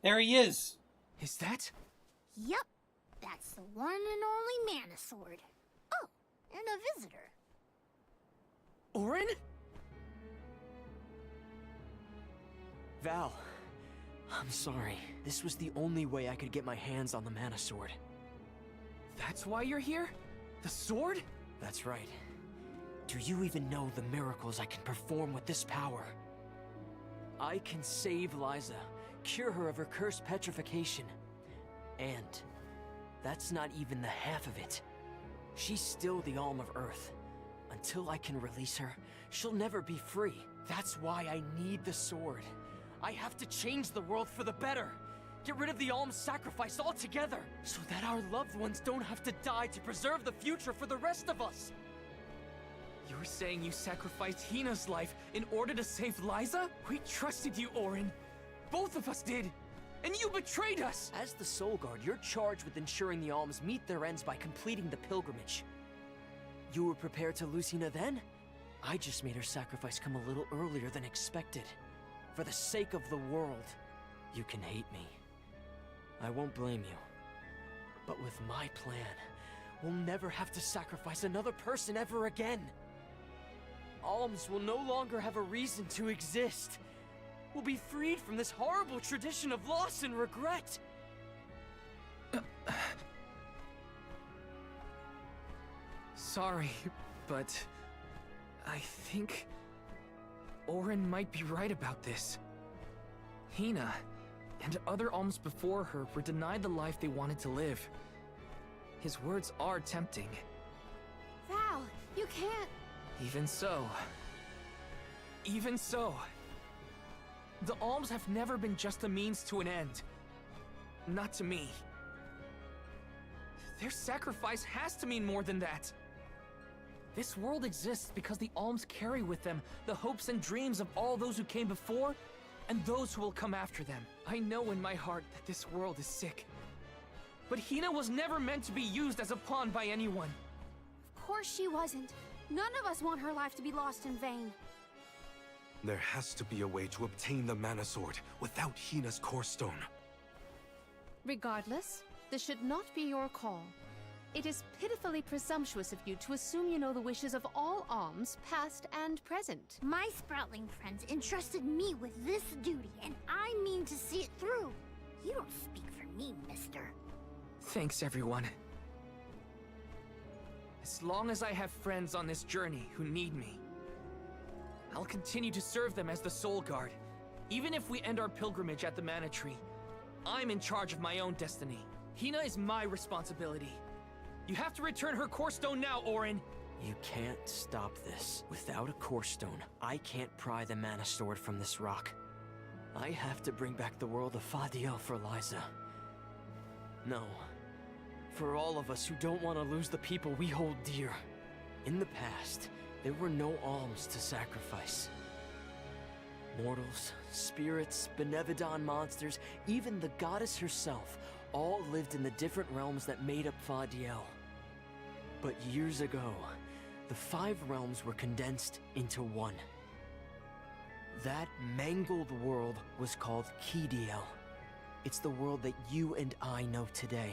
There he is! Is that? Yep, that's the one and only mana sword. Oh, and a visitor. Orin? Val, I'm sorry. This was the only way I could get my hands on the mana sword. That's why you're here? The sword? That's right. Do you even know the miracles I can perform with this power? I can save Liza, cure her of her cursed petrification. And that's not even the half of it. She's still the Alm of Earth. Until I can release her, she'll never be free. That's why I need the sword. I have to change the world for the better. Get rid of the Alm's sacrifice altogether, so that our loved ones don't have to die to preserve the future for the rest of us. You're saying you sacrificed Hina's life in order to save Liza? We trusted you, Orin. Both of us did. And you betrayed us! As the Soul Guard, you're charged with ensuring the Alms meet their ends by completing the pilgrimage. You were prepared to lose Hina then? I just made her sacrifice come a little earlier than expected. For the sake of the world, you can hate me. I won't blame you. But with my plan, we'll never have to sacrifice another person ever again. Alms will no longer have a reason to exist. We'll be freed from this horrible tradition of loss and regret. Sorry, but I think Orin might be right about this. Hina and other alms before her were denied the life they wanted to live. His words are tempting. Val, you can't... Even so. Even so. The alms have never been just a means to an end. Not to me. Their sacrifice has to mean more than that. This world exists because the alms carry with them the hopes and dreams of all those who came before and those who will come after them. I know in my heart that this world is sick. But Hina was never meant to be used as a pawn by anyone. Of course she wasn't. None of us want her life to be lost in vain. There has to be a way to obtain the mana sword without Hina's core stone. Regardless, this should not be your call. It is pitifully presumptuous of you to assume you know the wishes of all alms, past and present. My Sproutling friends entrusted me with this duty, and I mean to see it through. You don't speak for me, mister. Thanks, everyone. As long as I have friends on this journey who need me, I'll continue to serve them as the Soul Guard. Even if we end our pilgrimage at the Mana Tree, I'm in charge of my own destiny. Hina is my responsibility. You have to return her core stone now, Orin! You can't stop this. Without a core stone, I can't pry the mana sword from this rock. I have to bring back the world of Fadiel for Liza. No. For all of us who don't want to lose the people we hold dear. In the past, there were no alms to sacrifice. Mortals, spirits, benevodon monsters, even the goddess herself, all lived in the different realms that made up Fadiel. But years ago, the 5 realms were condensed into one. That mangled world was called Kidiel. It's the world that you and I know today.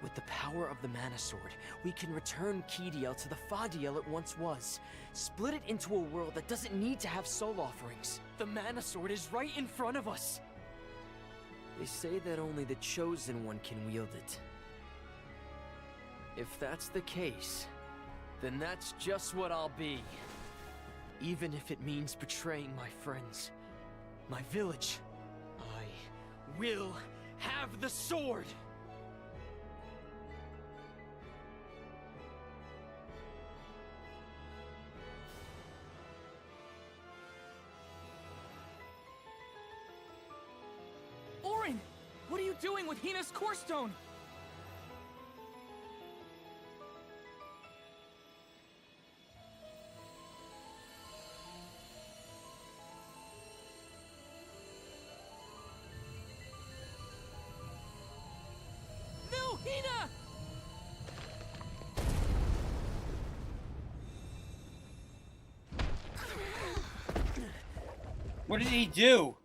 With the power of the Mana Sword, we can return Kidiel to the Fadiel it once was. Split it into a world that doesn't need to have soul offerings. The Mana Sword is right in front of us. They say that only the Chosen One can wield it. If that's the case, then that's just what I'll be. Even if it means betraying my friends, my village, I will have the sword! Orin! What are you doing with Hina's core stone? No, Hina! What did he do?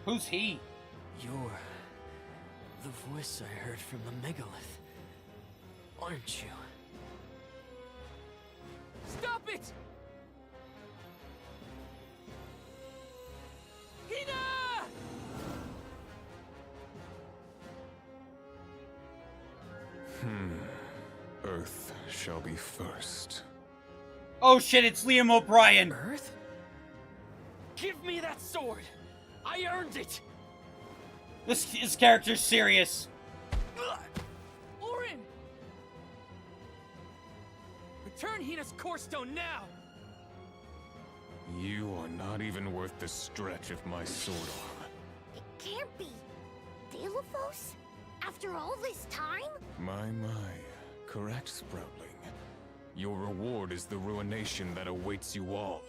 Who's he? You're the voice I heard from the megalith, aren't you? Stop it! Hina! Earth shall be first. Oh shit, it's Liam O'Brien! Earth? Give me that sword! I earned it! This character's serious. Orin! Return Hina's core stone now! You are not even worth the stretch of my sword arm. It can't be. Delophos? After all this time? My. Correct, Sproutling. Your reward is the ruination that awaits you all.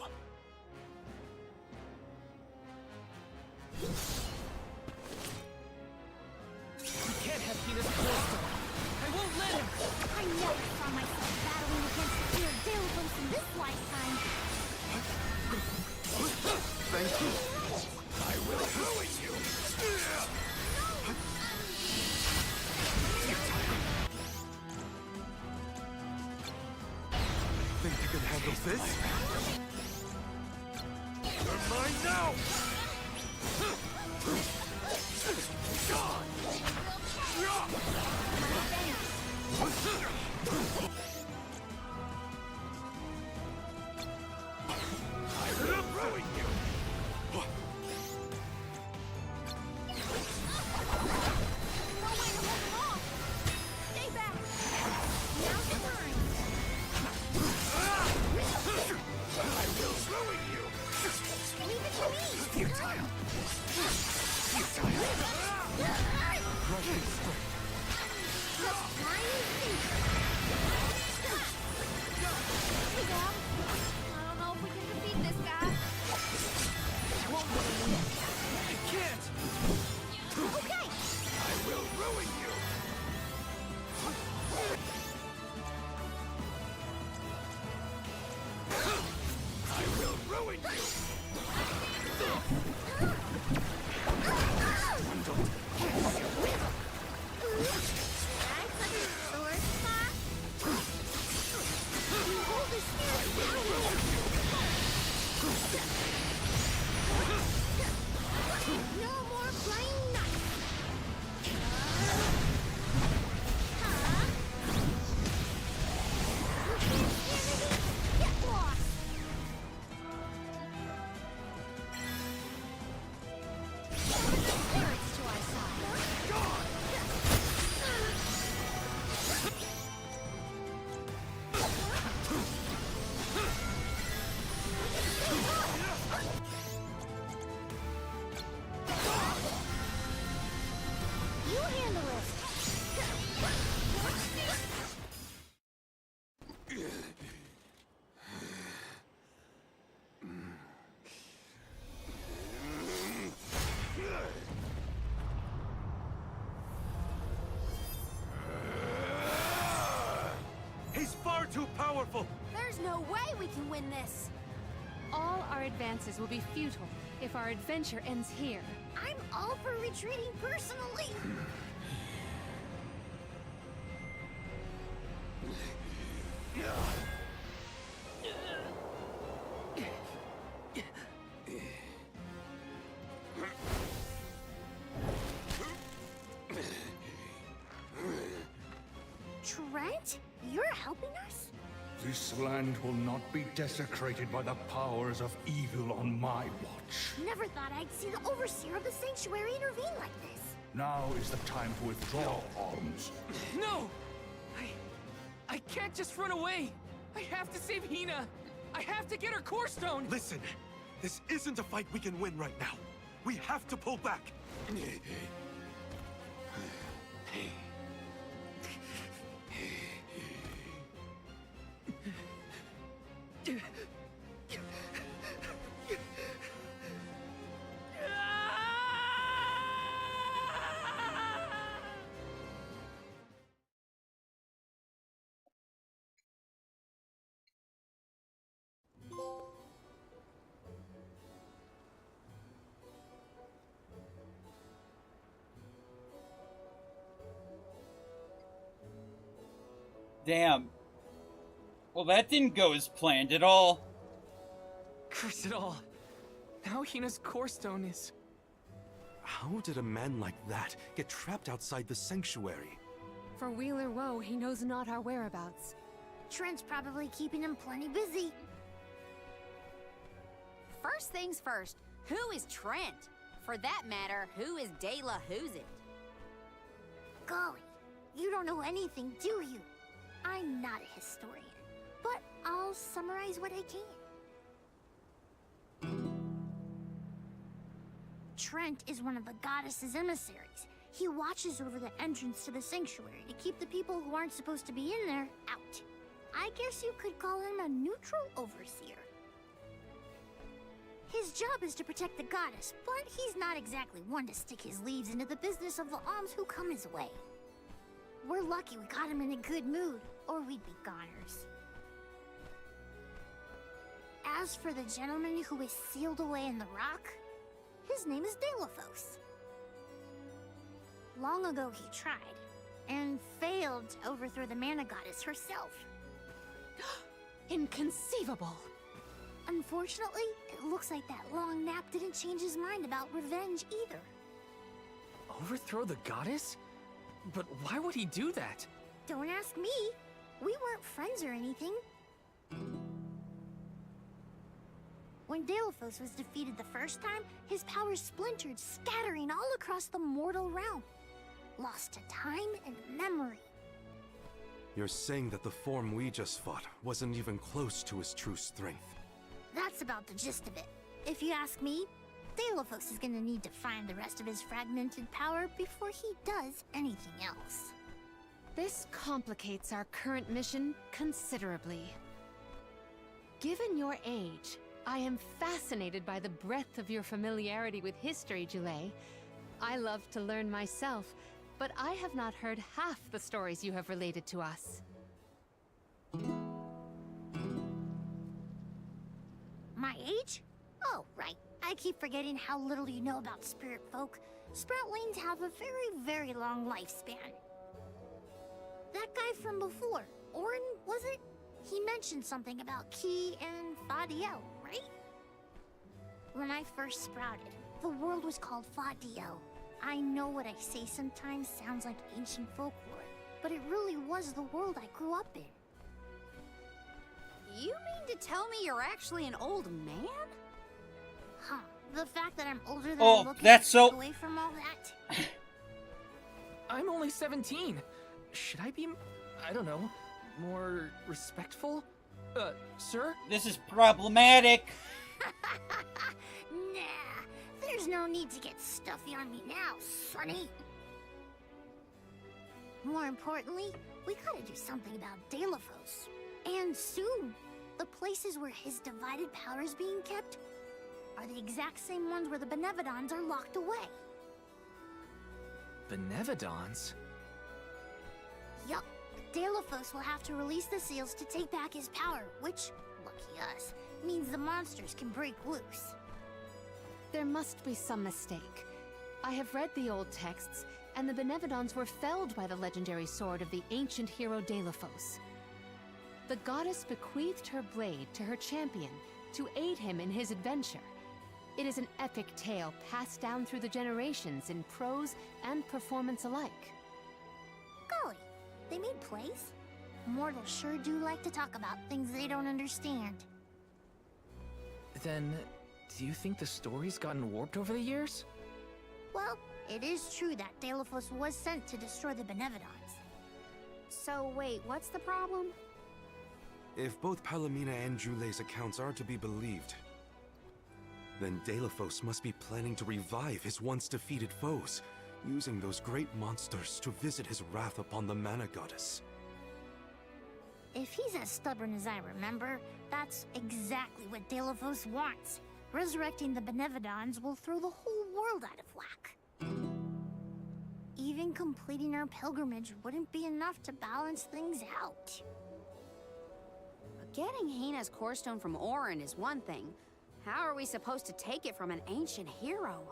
We can't have Hina's core stone! I won't let him! I never saw myself battling against Dear Delophos in this lifetime. Thank you. I will ruin you! Think you can handle this? You're mine now! handle it. He's far too powerful! There's no way we can win this. All our advances will be futile if our adventure ends here. I'm all for retreating personally. Trent, you're helping us? This land will not be desecrated by the powers of evil on my watch. Never thought I'd see the overseer of the sanctuary intervene like this. Now is the time to withdraw arms. No! I can't just run away! I have to save Hina! I have to get her core stone! Listen, this isn't a fight we can win right now. We have to pull back. Damn. Well, that didn't go as planned at all. Curse it all. Now Hina's core stone is... How did a man like that get trapped outside the sanctuary? For Wheeler Woe, he knows not our whereabouts. Trent's probably keeping him plenty busy. First things first, who is Trent? For that matter, who is De La Who's It? Golly, you don't know anything, do you? I'm not a historian, but I'll summarize what I can. Trent is one of the goddess's emissaries. He watches over the entrance to the sanctuary to keep the people who aren't supposed to be in there out. I guess you could call him a neutral overseer. His job is to protect the goddess, but he's not exactly one to stick his leaves into the business of the alms who come his way. We're lucky we got him in a good mood, or we'd be goners. As for the gentleman who is sealed away in the rock, his name is Delafos. Long ago he tried, and failed to overthrow the mana goddess herself. Inconceivable! Unfortunately, it looks like that long nap didn't change his mind about revenge either. Overthrow the goddess? But why would he do that? Don't ask me. We weren't friends or anything. When Delafos was defeated the first time, his powers splintered, scattering all across the mortal realm. Lost to time and memory. You're saying that the form we just fought wasn't even close to his true strength. That's about the gist of it. If you ask me, Delafos is gonna need to find the rest of his fragmented power before he does anything else. This complicates our current mission considerably. Given your age, I am fascinated by the breadth of your familiarity with history, Jule. I love to learn myself, but I have not heard half the stories you have related to us. My age? Oh, right. I keep forgetting how little you know about spirit folk. Sproutlings have a very, very long lifespan. That guy from before, Orin, was it? He mentioned something about Ki and Fadiel, right? When I first sprouted, the world was called Fadiel. I know what I say sometimes sounds like ancient folklore, but it really was the world I grew up in. You mean to tell me you're actually an old man? Huh. The fact that I'm older than Oh, I'm looking that's so- away from all that. I'm only 17. Should I be, I don't know, more respectful? Sir? This is problematic. Nah, there's no need to get stuffy on me now, Sonny. More importantly, we gotta do something about Delafos. And soon! The places where his divided power is being kept are the exact same ones where the Benevodons are locked away. Benevodons? Yup. Delafos will have to release the seals to take back his power, which, lucky us, means the monsters can break loose. There must be some mistake. I have read the old texts, and the Benevodons were felled by the legendary sword of the ancient hero Delafos. The goddess bequeathed her blade to her champion to aid him in his adventure. It is an epic tale passed down through the generations in prose and performance alike. Golly, they made plays? Mortals sure do like to talk about things they don't understand. Then, do you think the story's gotten warped over the years? Well, it is true that Delafos was sent to destroy the Benevodons. So wait, what's the problem? If both Palomina and Jule's accounts are to be believed, then Delafos must be planning to revive his once defeated foes, using those great monsters to visit his wrath upon the Mana Goddess. If he's as stubborn as I remember, that's exactly what Delafos wants. Resurrecting the Benevodons will throw the whole world out of whack. Even completing our pilgrimage wouldn't be enough to balance things out. But getting Hina's core stone from Orin is one thing. How are we supposed to take it from an ancient hero?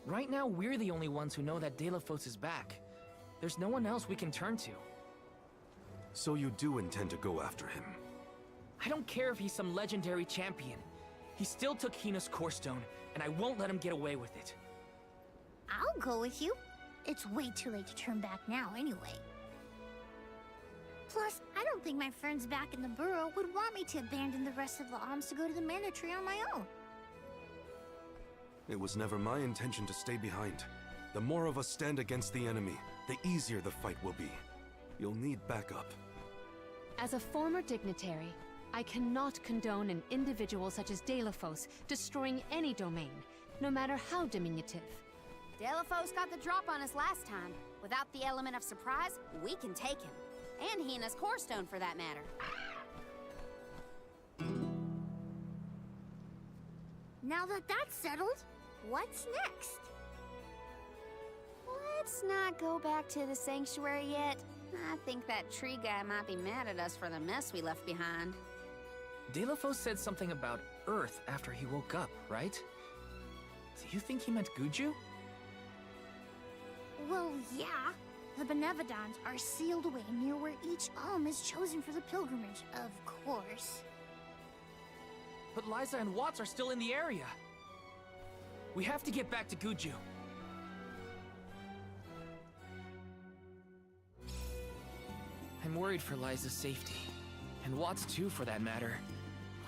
Right now, we're the only ones who know that Delafos is back. There's no one else we can turn to. So you do intend to go after him? I don't care if he's some legendary champion. He still took Hina's core stone, and I won't let him get away with it. I'll go with you. It's way too late to turn back now anyway. Plus, I don't think my friends back in the burrow would want me to abandon the rest of the alms to go to the Mana Tree on my own. It was never my intention to stay behind. The more of us stand against the enemy, the easier the fight will be. You'll need backup. As a former dignitary, I cannot condone an individual such as Delafos destroying any domain, no matter how diminutive. Delafos got the drop on us last time. Without the element of surprise, we can take him. And Hina's core stone, for that matter. Now that that's settled, what's next? Let's not go back to the sanctuary yet. I think that tree guy might be mad at us for the mess we left behind. Delafos said something about Earth after he woke up, right? Do you think he meant Guju? Well, yeah. The Benevodons are sealed away near where each alm is chosen for the pilgrimage, of course. But Liza and Watts are still in the area. We have to get back to Guju. I'm worried for Liza's safety. And Watts too, for that matter.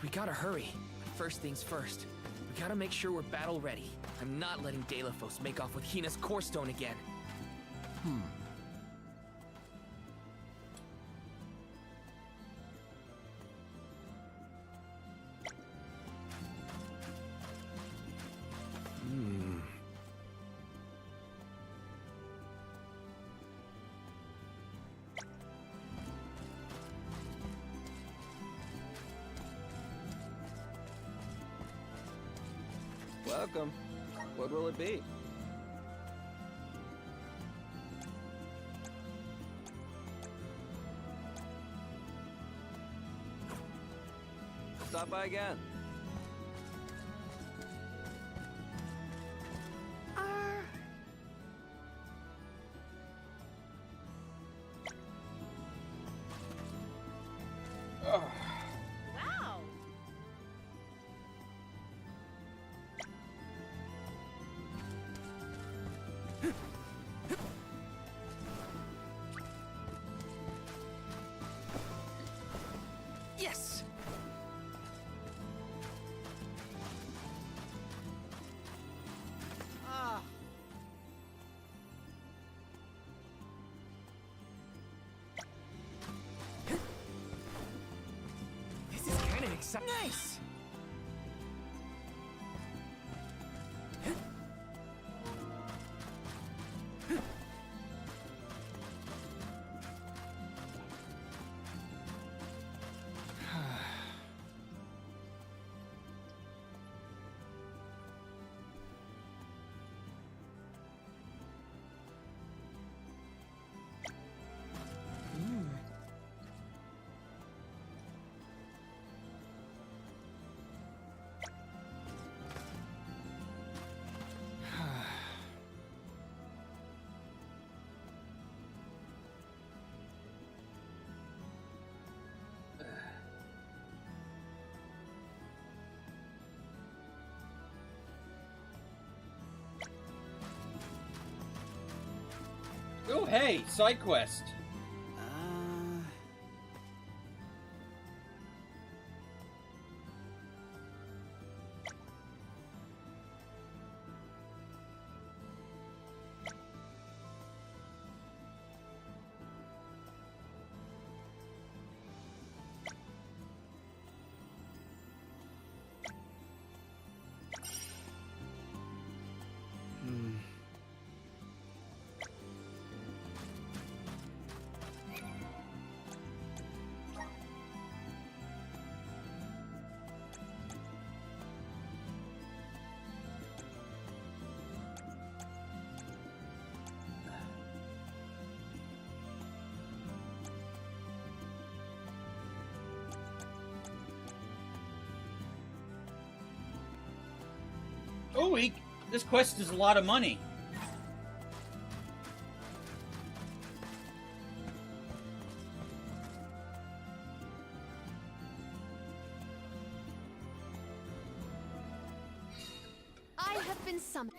We gotta hurry. First things first. We gotta make sure we're battle ready. I'm not letting Delafos make off with Hina's core stone again. Welcome. What will it be? Stop by again. Wow! Yes! This is kind of exciting. Nice! Oh, hey, side quest. Oh, this quest is a lot of money. I have been summoned.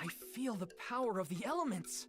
I feel the power of the elements.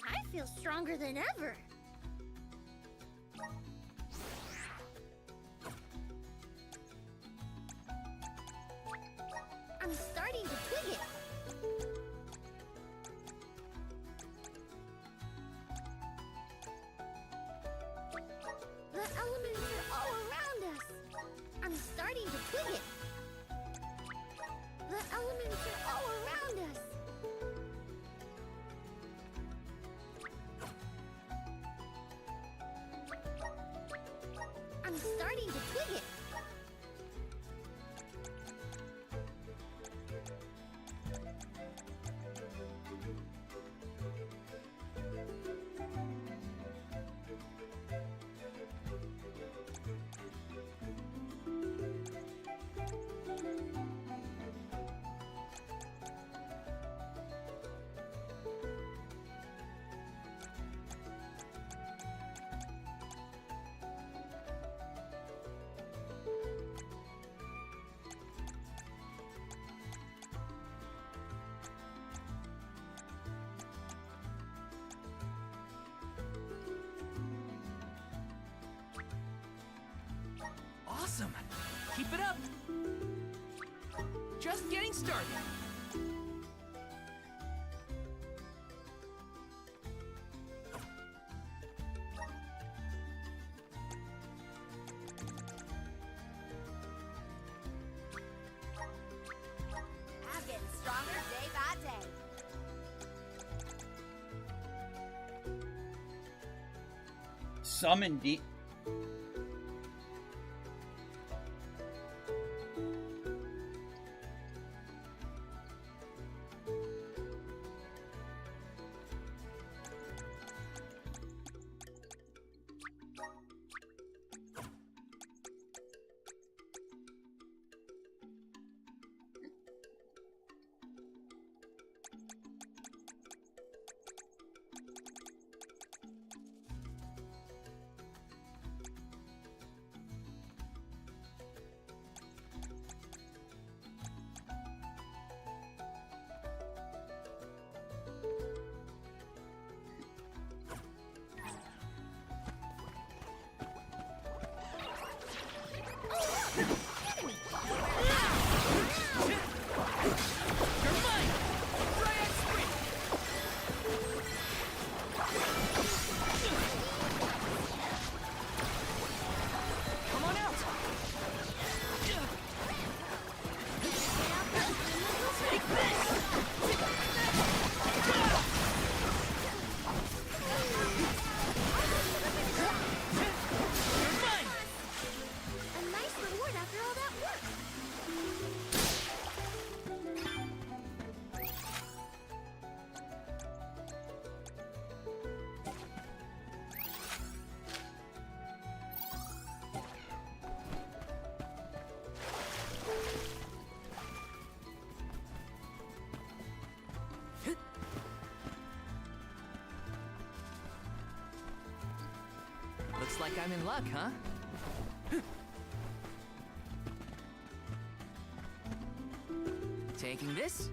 I feel stronger than ever. I'm starting to twig it. The elements are all around us. I'm starting to twig it. The elements are all around us. I'm starting to twig it. Awesome! Keep it up! Just getting started! I'm getting stronger day by day. Summon D. Looks like I'm in luck, huh? Taking this?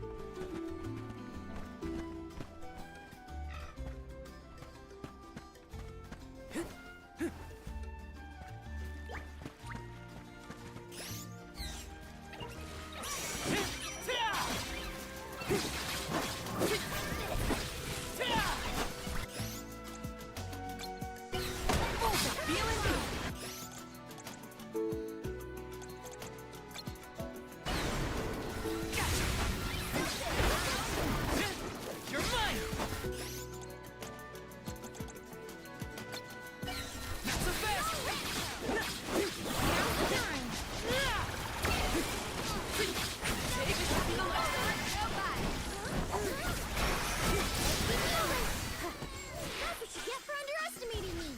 That's what you get for underestimating me!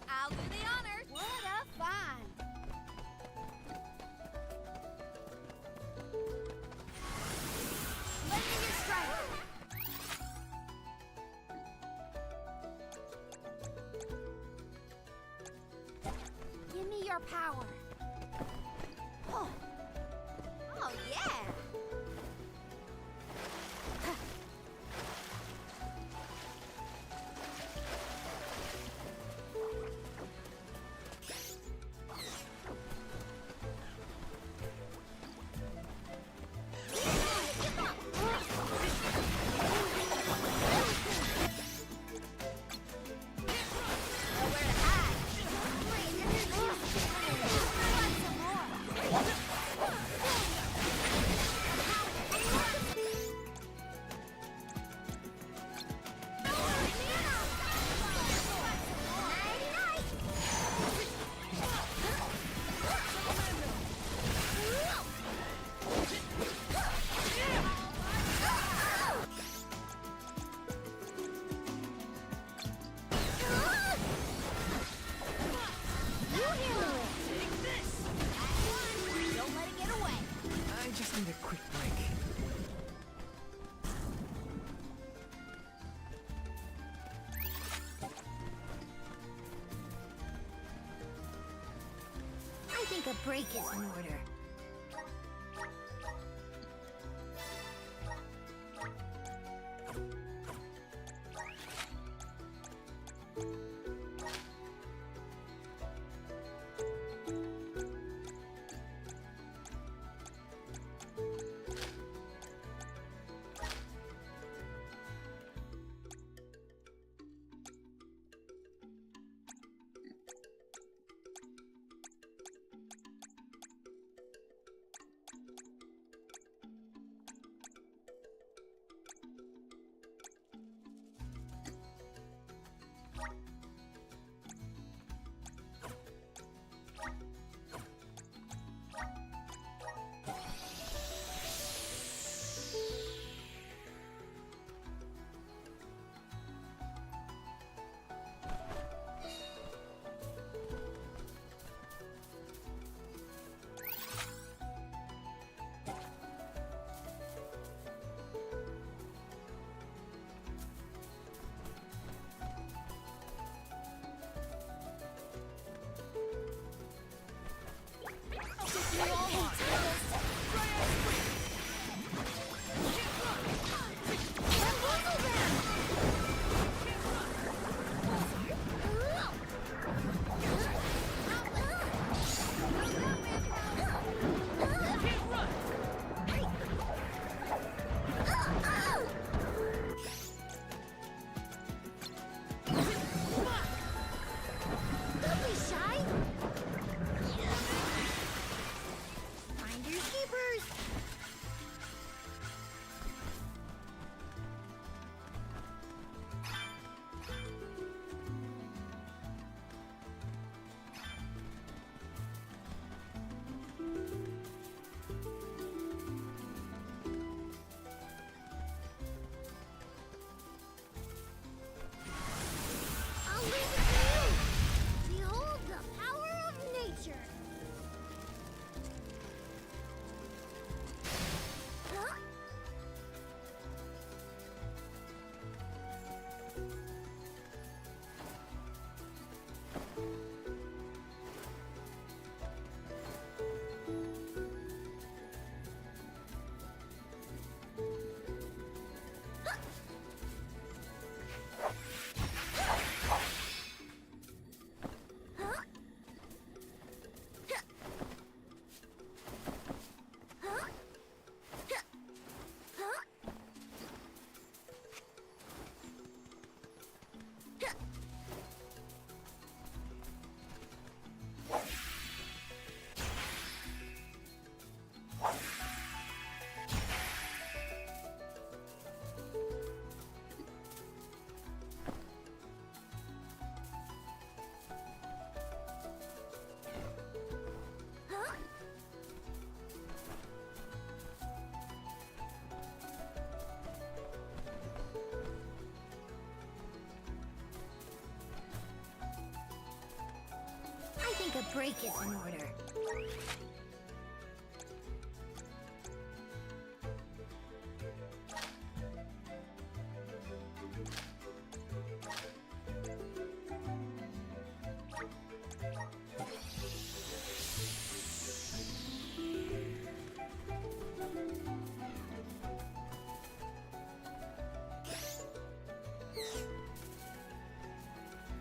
I'll do the honors. What a find! Lightning strike. Give me your power. Oh, oh yeah. Nowhere to hide. Want some more? Don't let it get away. I just need a quick break. I think a break is in order. break is in order.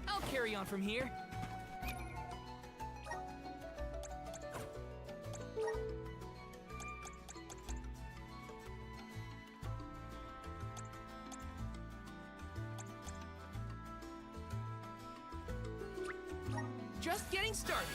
I'll carry on from here. Just getting started.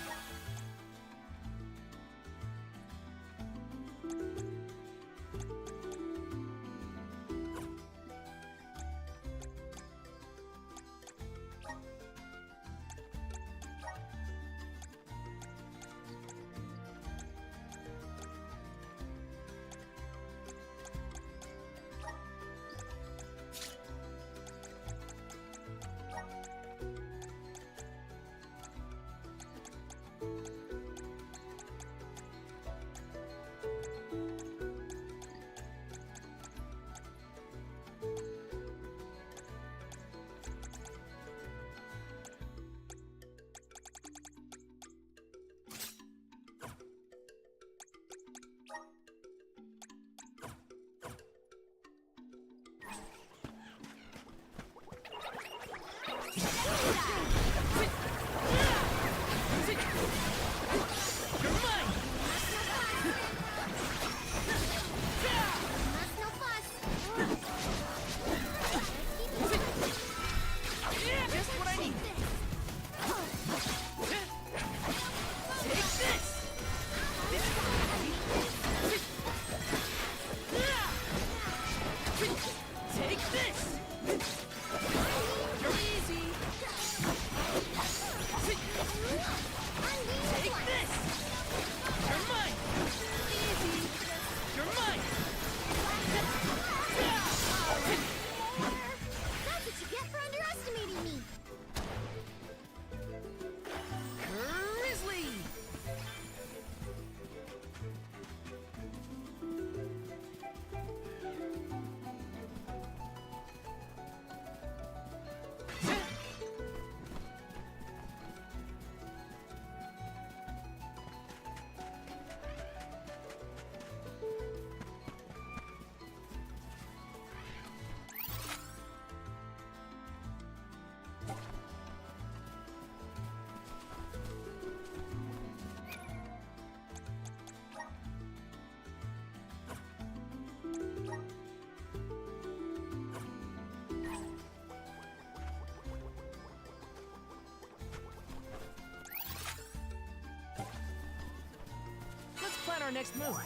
Let's plan our next move.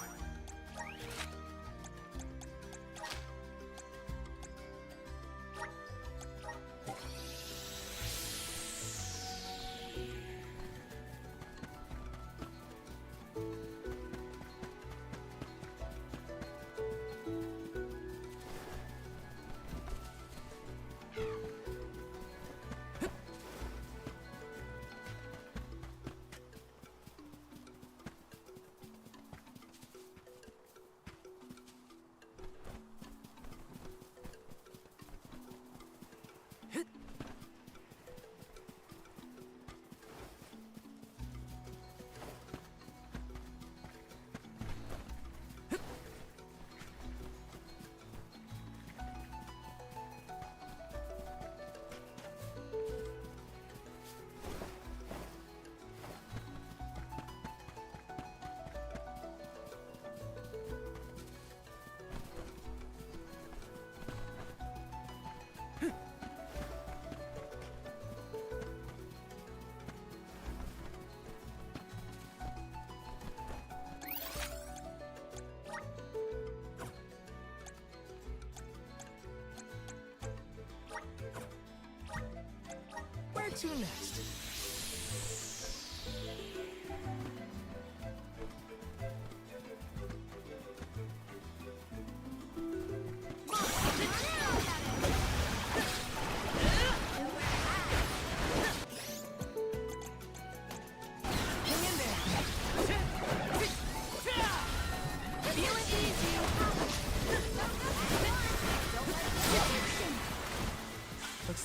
Where to next?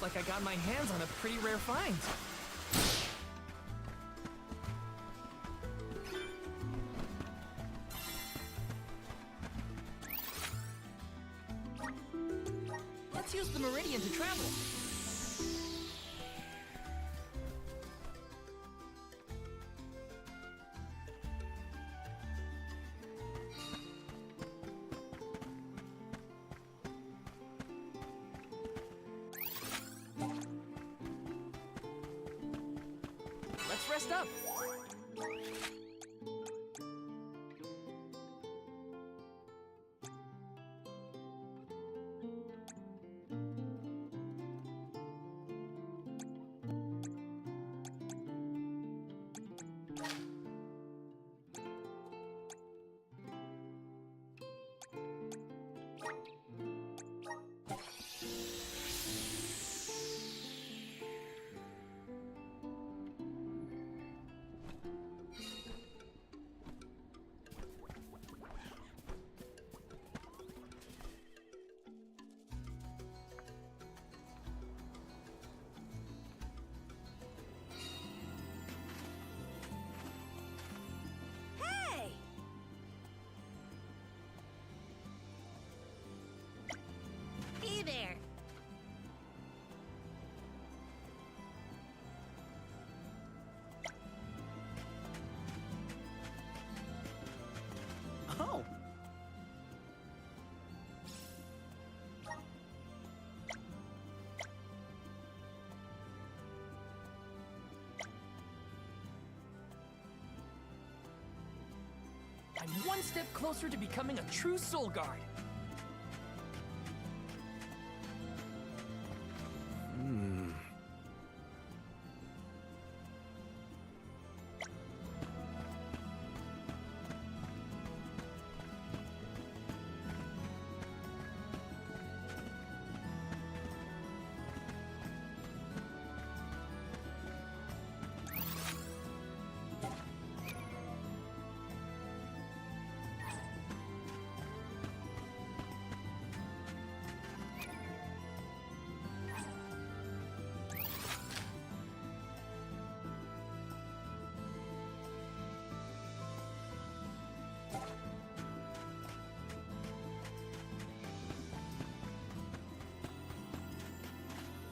like I got my hands on a pretty rare find. Let's use the Meridian to travel. Let's rest up. Hey! Hey there. Oh! I'm one step closer to becoming a true Soul Guard.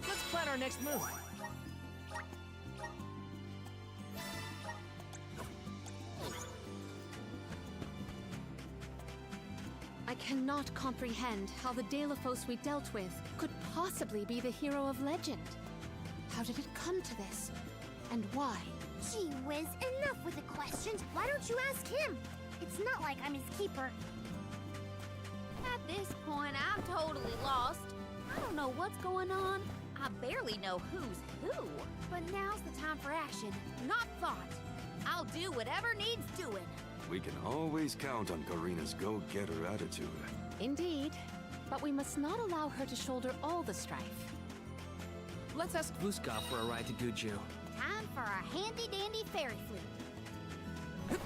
Let's plan our next move. I cannot comprehend how the Delophos we dealt with could possibly be the hero of legend. How did it come to this? And why? Gee whiz, enough with the questions. Why don't you ask him? It's not like I'm his keeper. At this point, I'm totally lost. I don't know what's going on. I barely know who's who. But now's the time for action, not thought. I'll do whatever needs doing. We can always count on Karina's go-getter attitude. Indeed. But we must not allow her to shoulder all the strife. Let's ask Vuskov for a ride to Guju. Time for a handy-dandy fairy flute.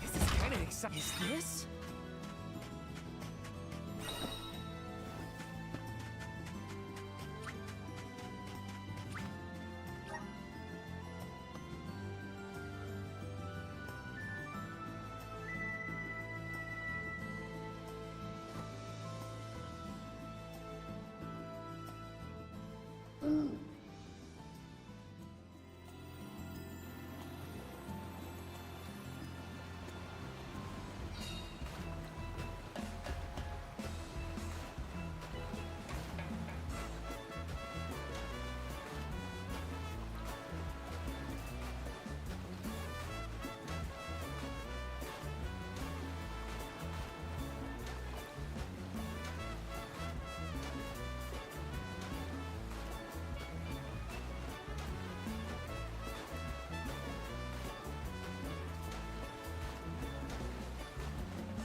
This is kinda exciting. Is this?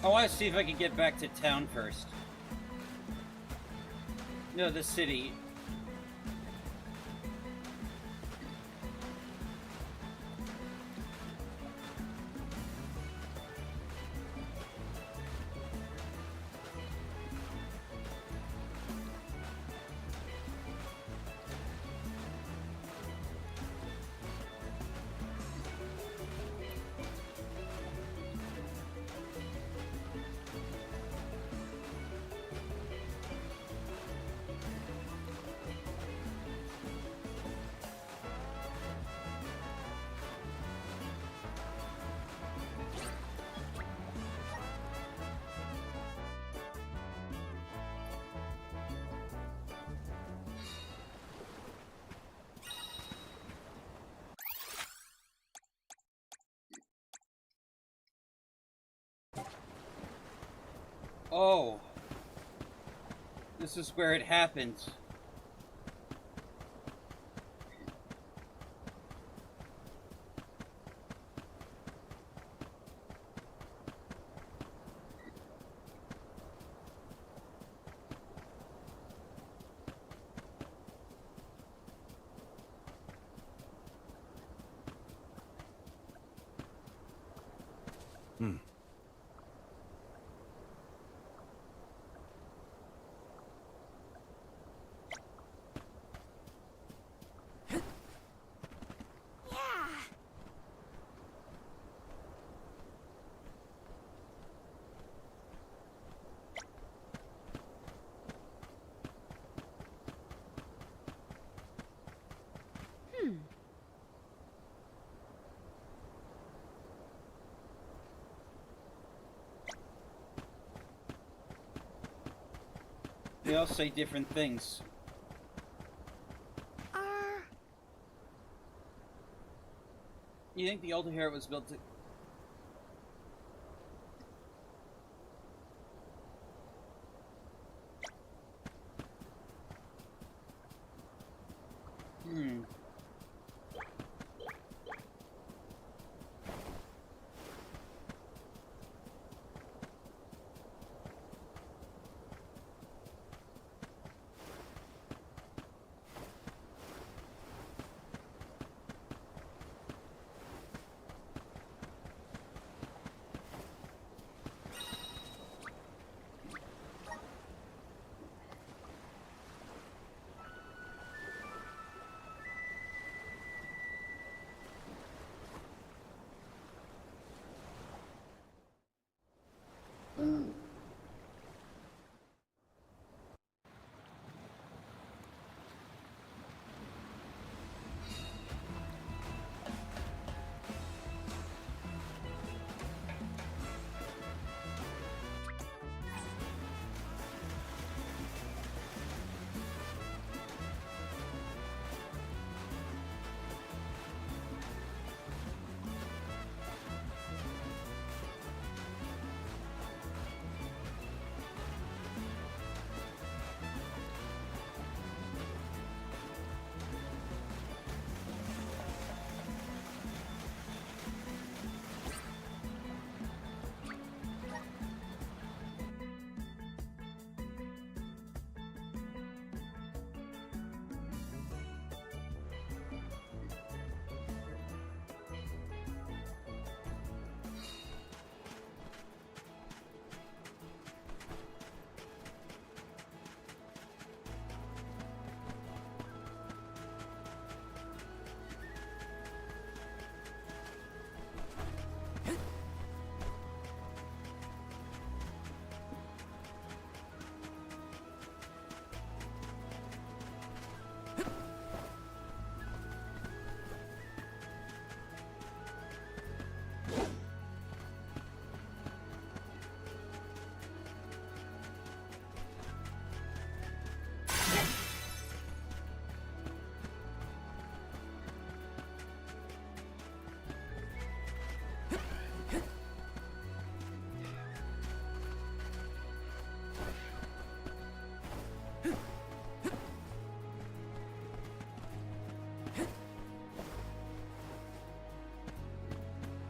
I want to see if I can get back to town first. No, the city. Oh. This is where it happened. They all say different things. You think the Altar Hero was built to...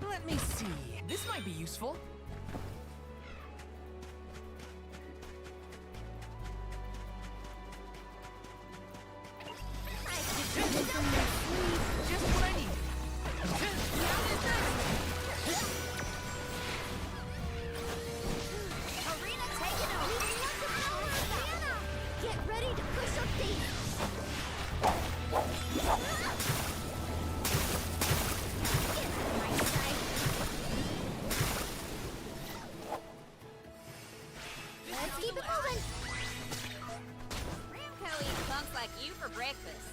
Let me see. This might be useful. Just what I need. Arena taken over. Get ready to push up these. Let's keep it moving. Ramco eats punks like you for breakfast.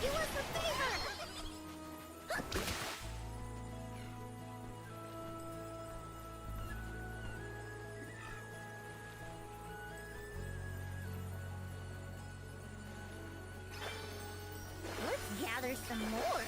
Do us a favor. Let's gather some more.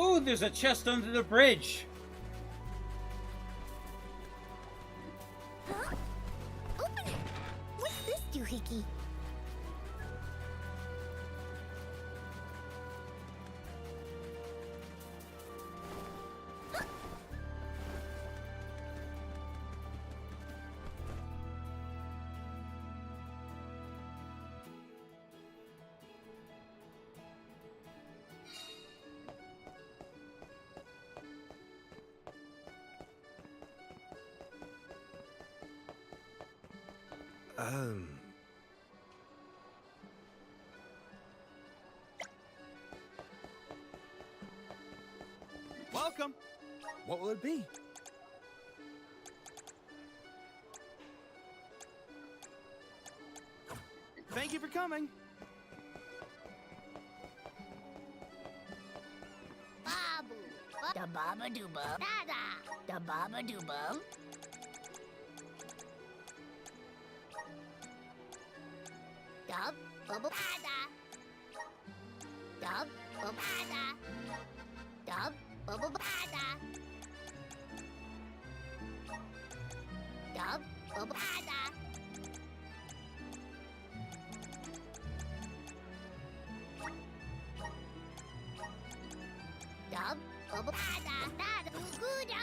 Oh, there's a chest under the bridge. Huh? Open it! What's this doohickey? Welcome. What will it be? Thank you for coming. Babu. Da baba doo bum. Da da. Da baba doo bum. Dub. Bubble. Da da. Dub. Bubble. Da da. Dub. Bubble. Da da. Dub. Bubble. Da da. Dub. Bubble. Da da. Da da. Goo da.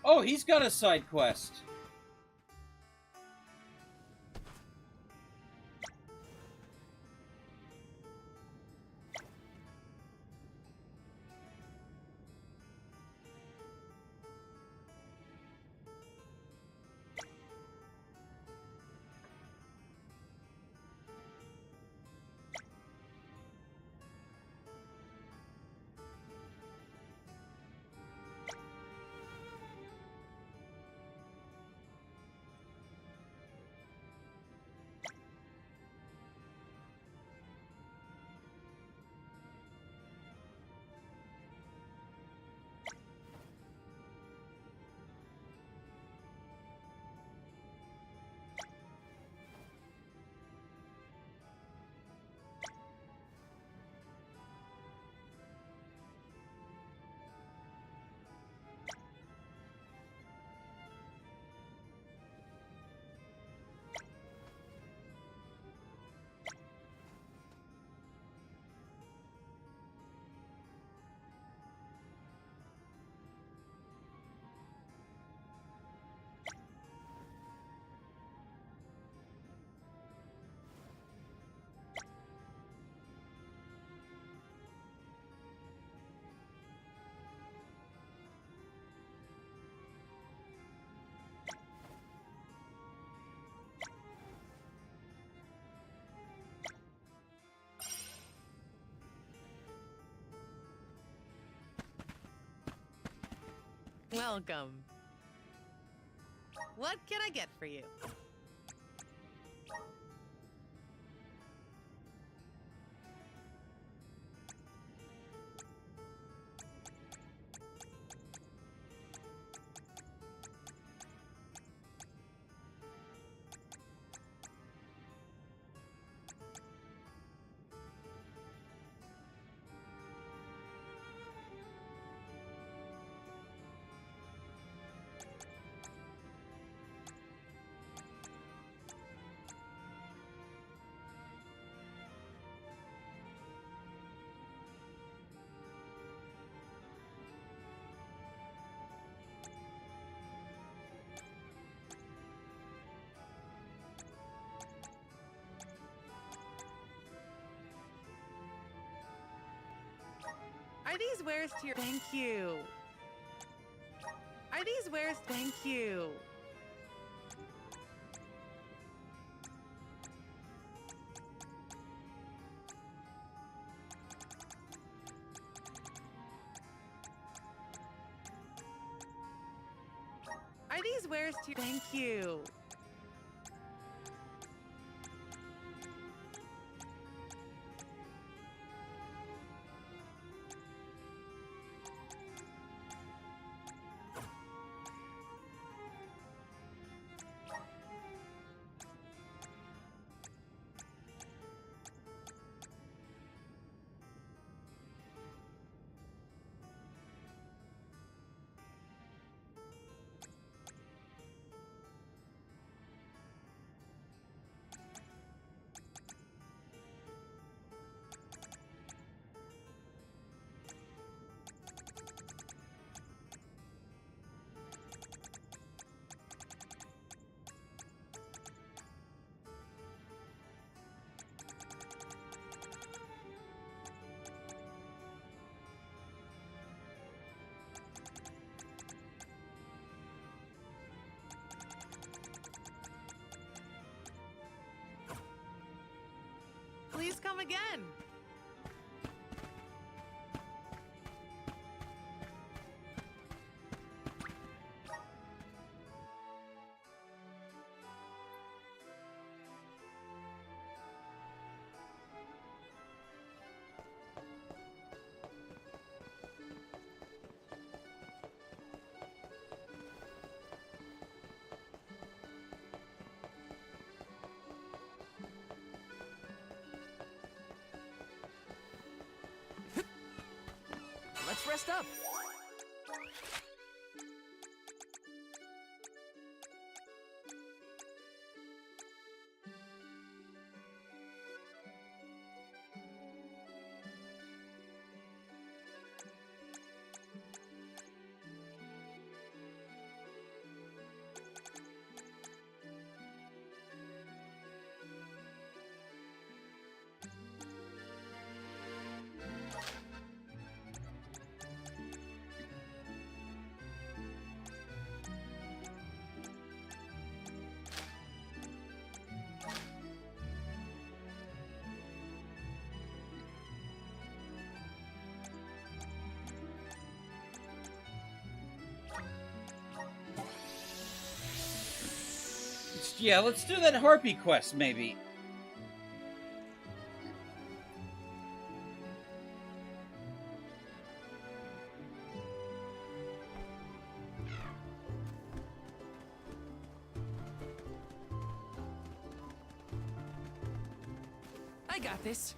Oh, he's got a side quest. Welcome. What can I get for you? Are these wares to your... Thank you. Are these wares... Thank you. these wares to Thank you. Please come again. Let's rest up. Yeah, let's do that Harpy quest, maybe. I got this.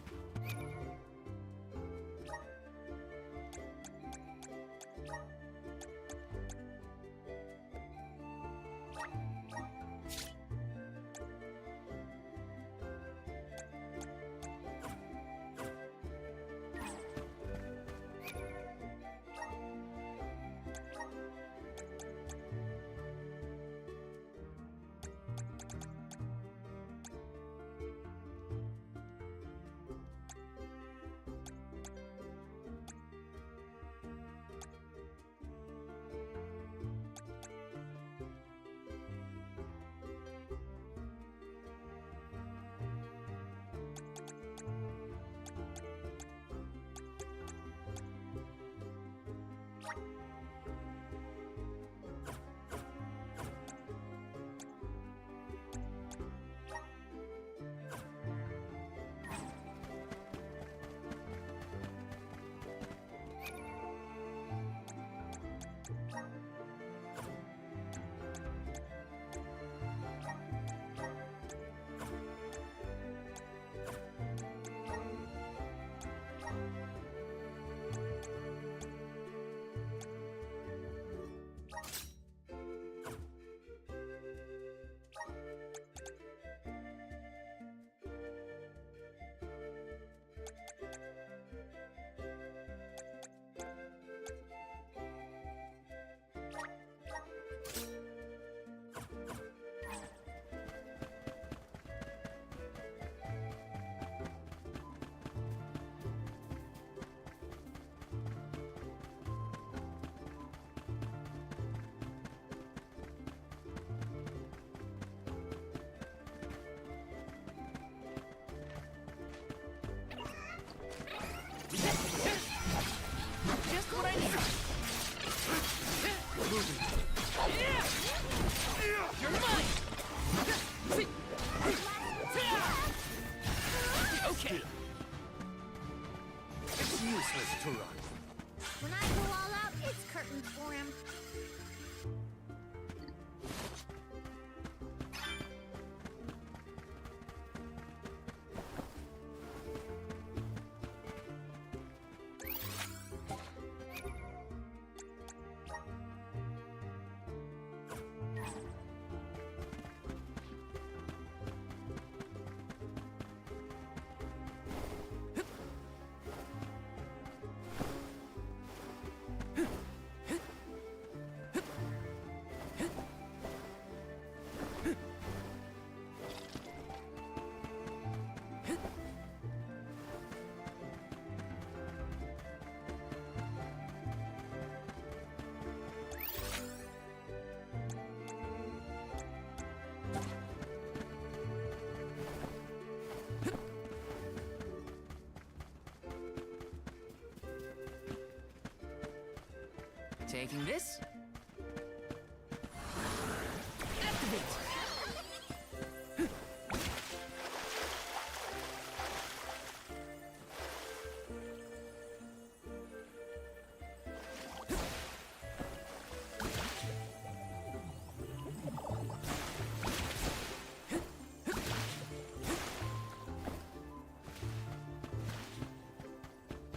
Taking this. Activate.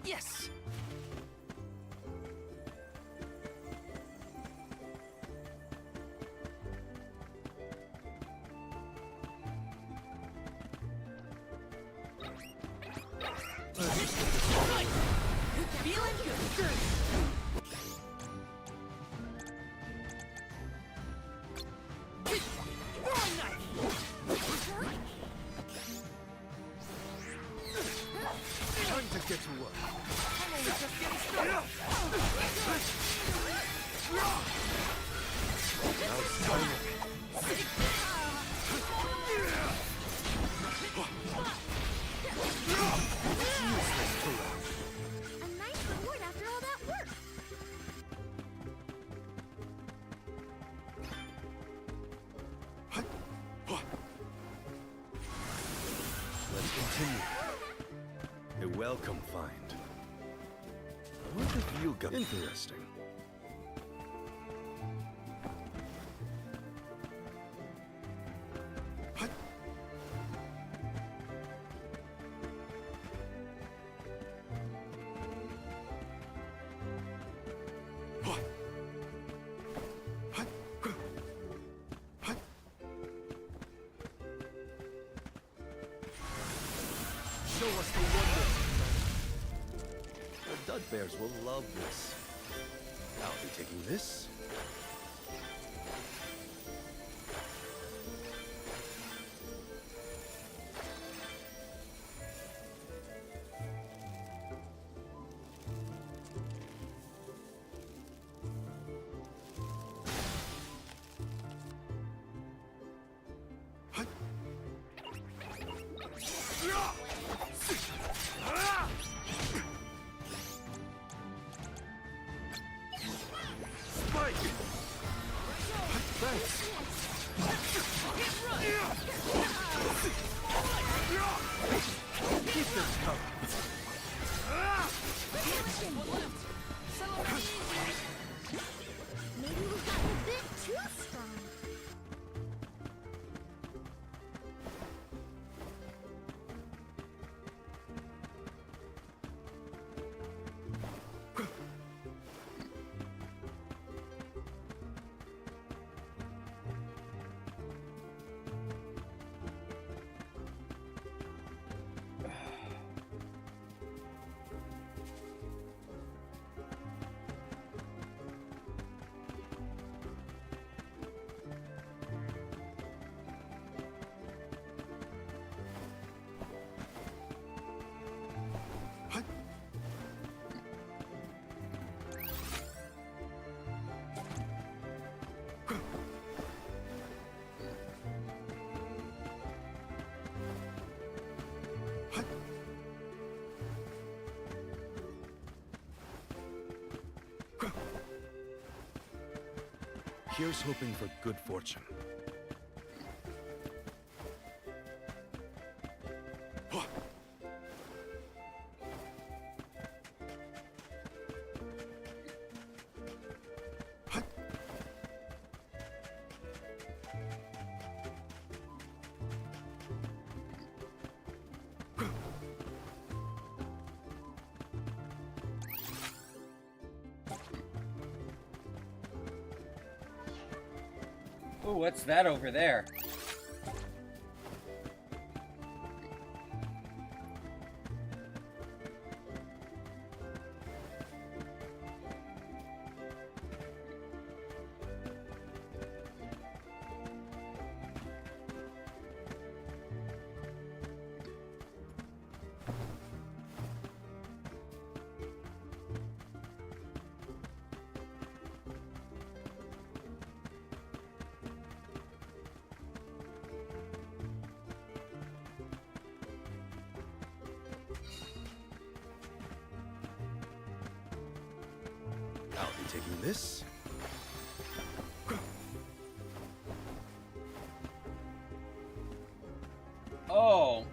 Yes. Feeling good. Time to get to work. I'm only just getting started. A nice reward after all that work. Let's continue. A welcome find. What have you got? Interesting. Show us the wonders. The Dud Bears will love this. I'll be taking this. Spike! Thanks. Keep this coming. Maybe we got a bit too strong. Here's hoping for good fortune. Ooh, what's that over there? I'll be taking this. Oh.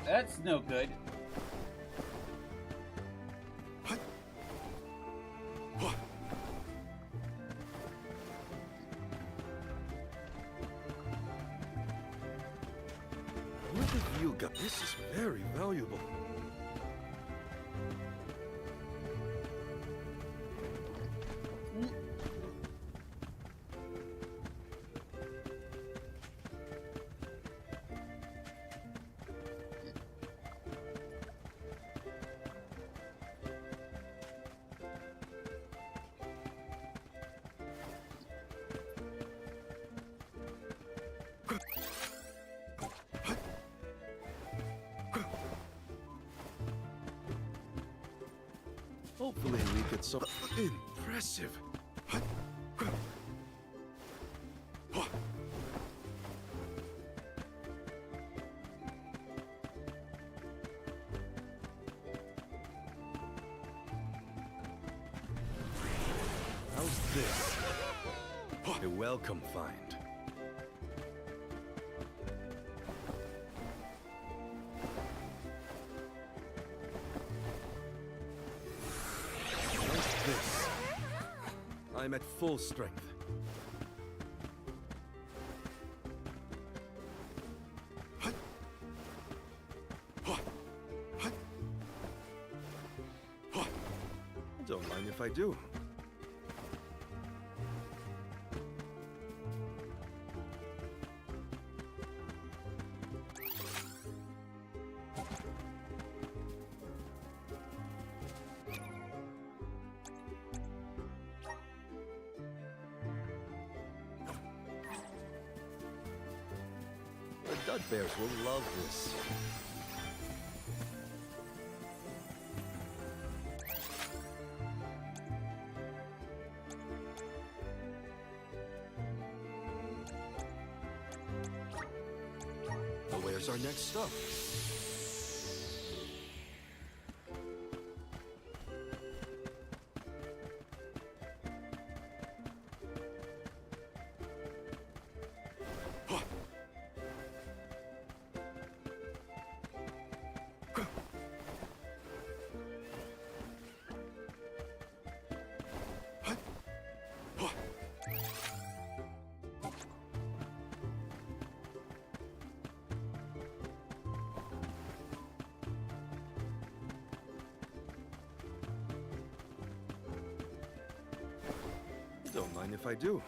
That's no good. What have you got? This is very valuable. Hopefully we get some impressive. How's this? A welcome find. This. I'm at full strength. Don't mind if I do. The Dud Bears will love this. Well, where's our next stop? Don't mind if I do.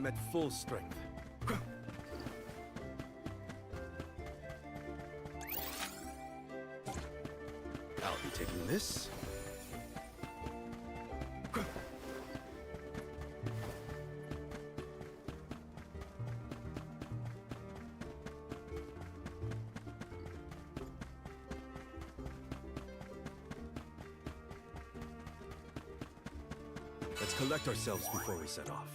I'm at full strength. I'll be taking this. Let's collect ourselves before we set off.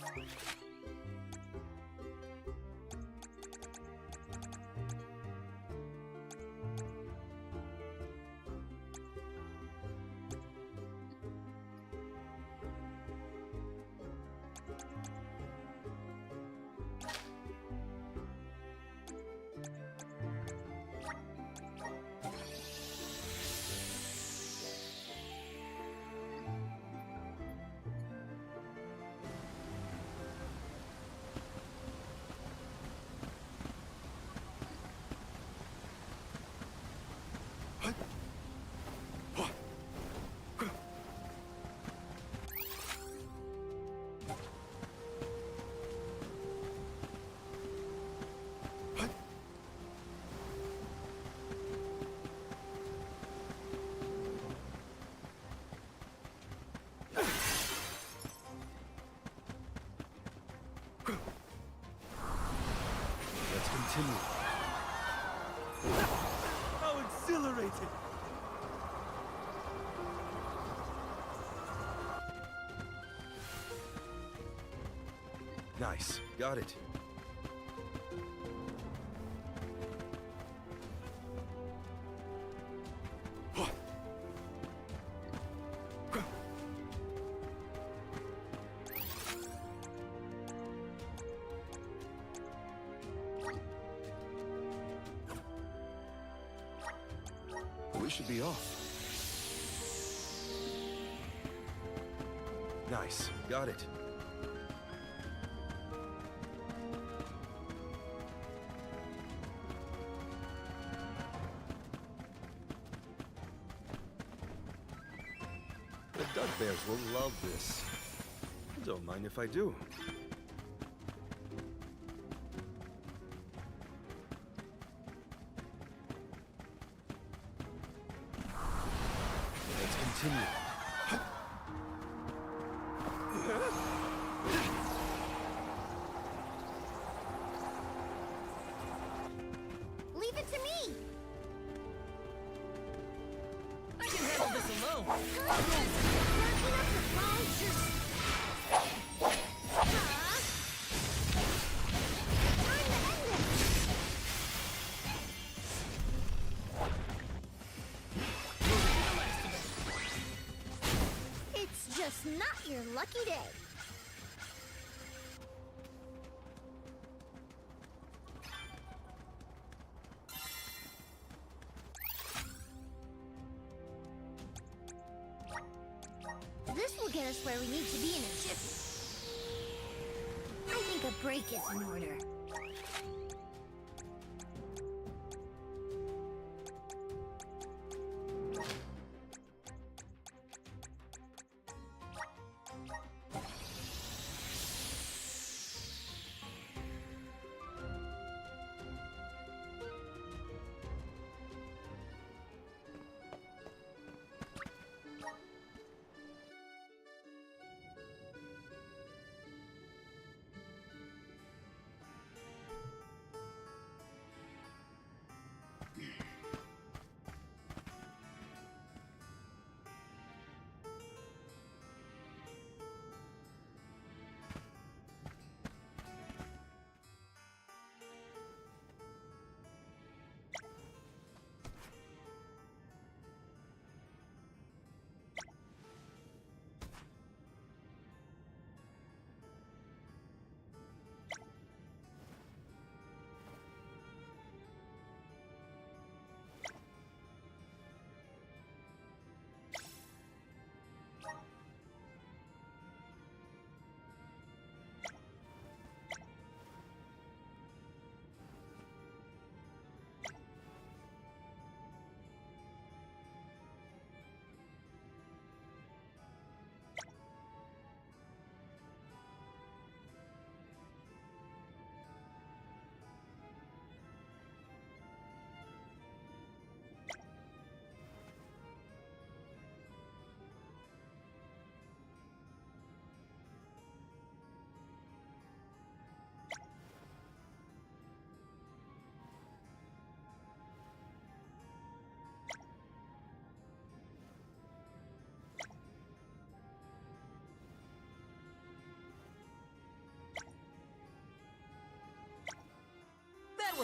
Let's continue. How exhilarating! Nice. Got it. We should be off. Nice. Got it. The duck bears will love this. Don't mind if I do. Let's continue. Leave it to me! I can handle this alone. Working up the monsters. Time to end this! It's just not your lucky day. This will get us where we need to be in a jiffy. I think a break is in order.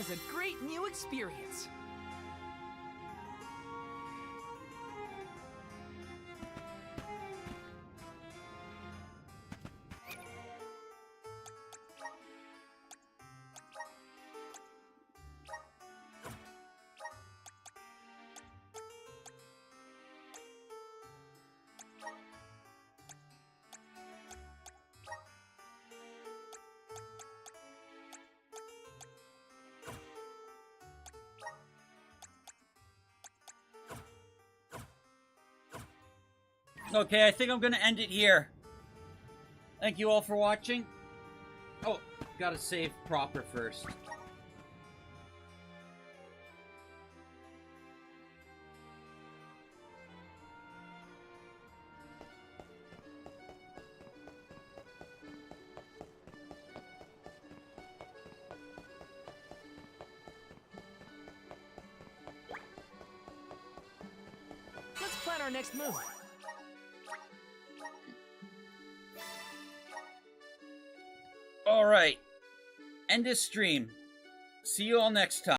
was a great new experience. Okay, I think I'm gonna end it here. Thank you all for watching. Oh, gotta save proper first. Let's plan our next move. Alright. End this stream. See you all next time.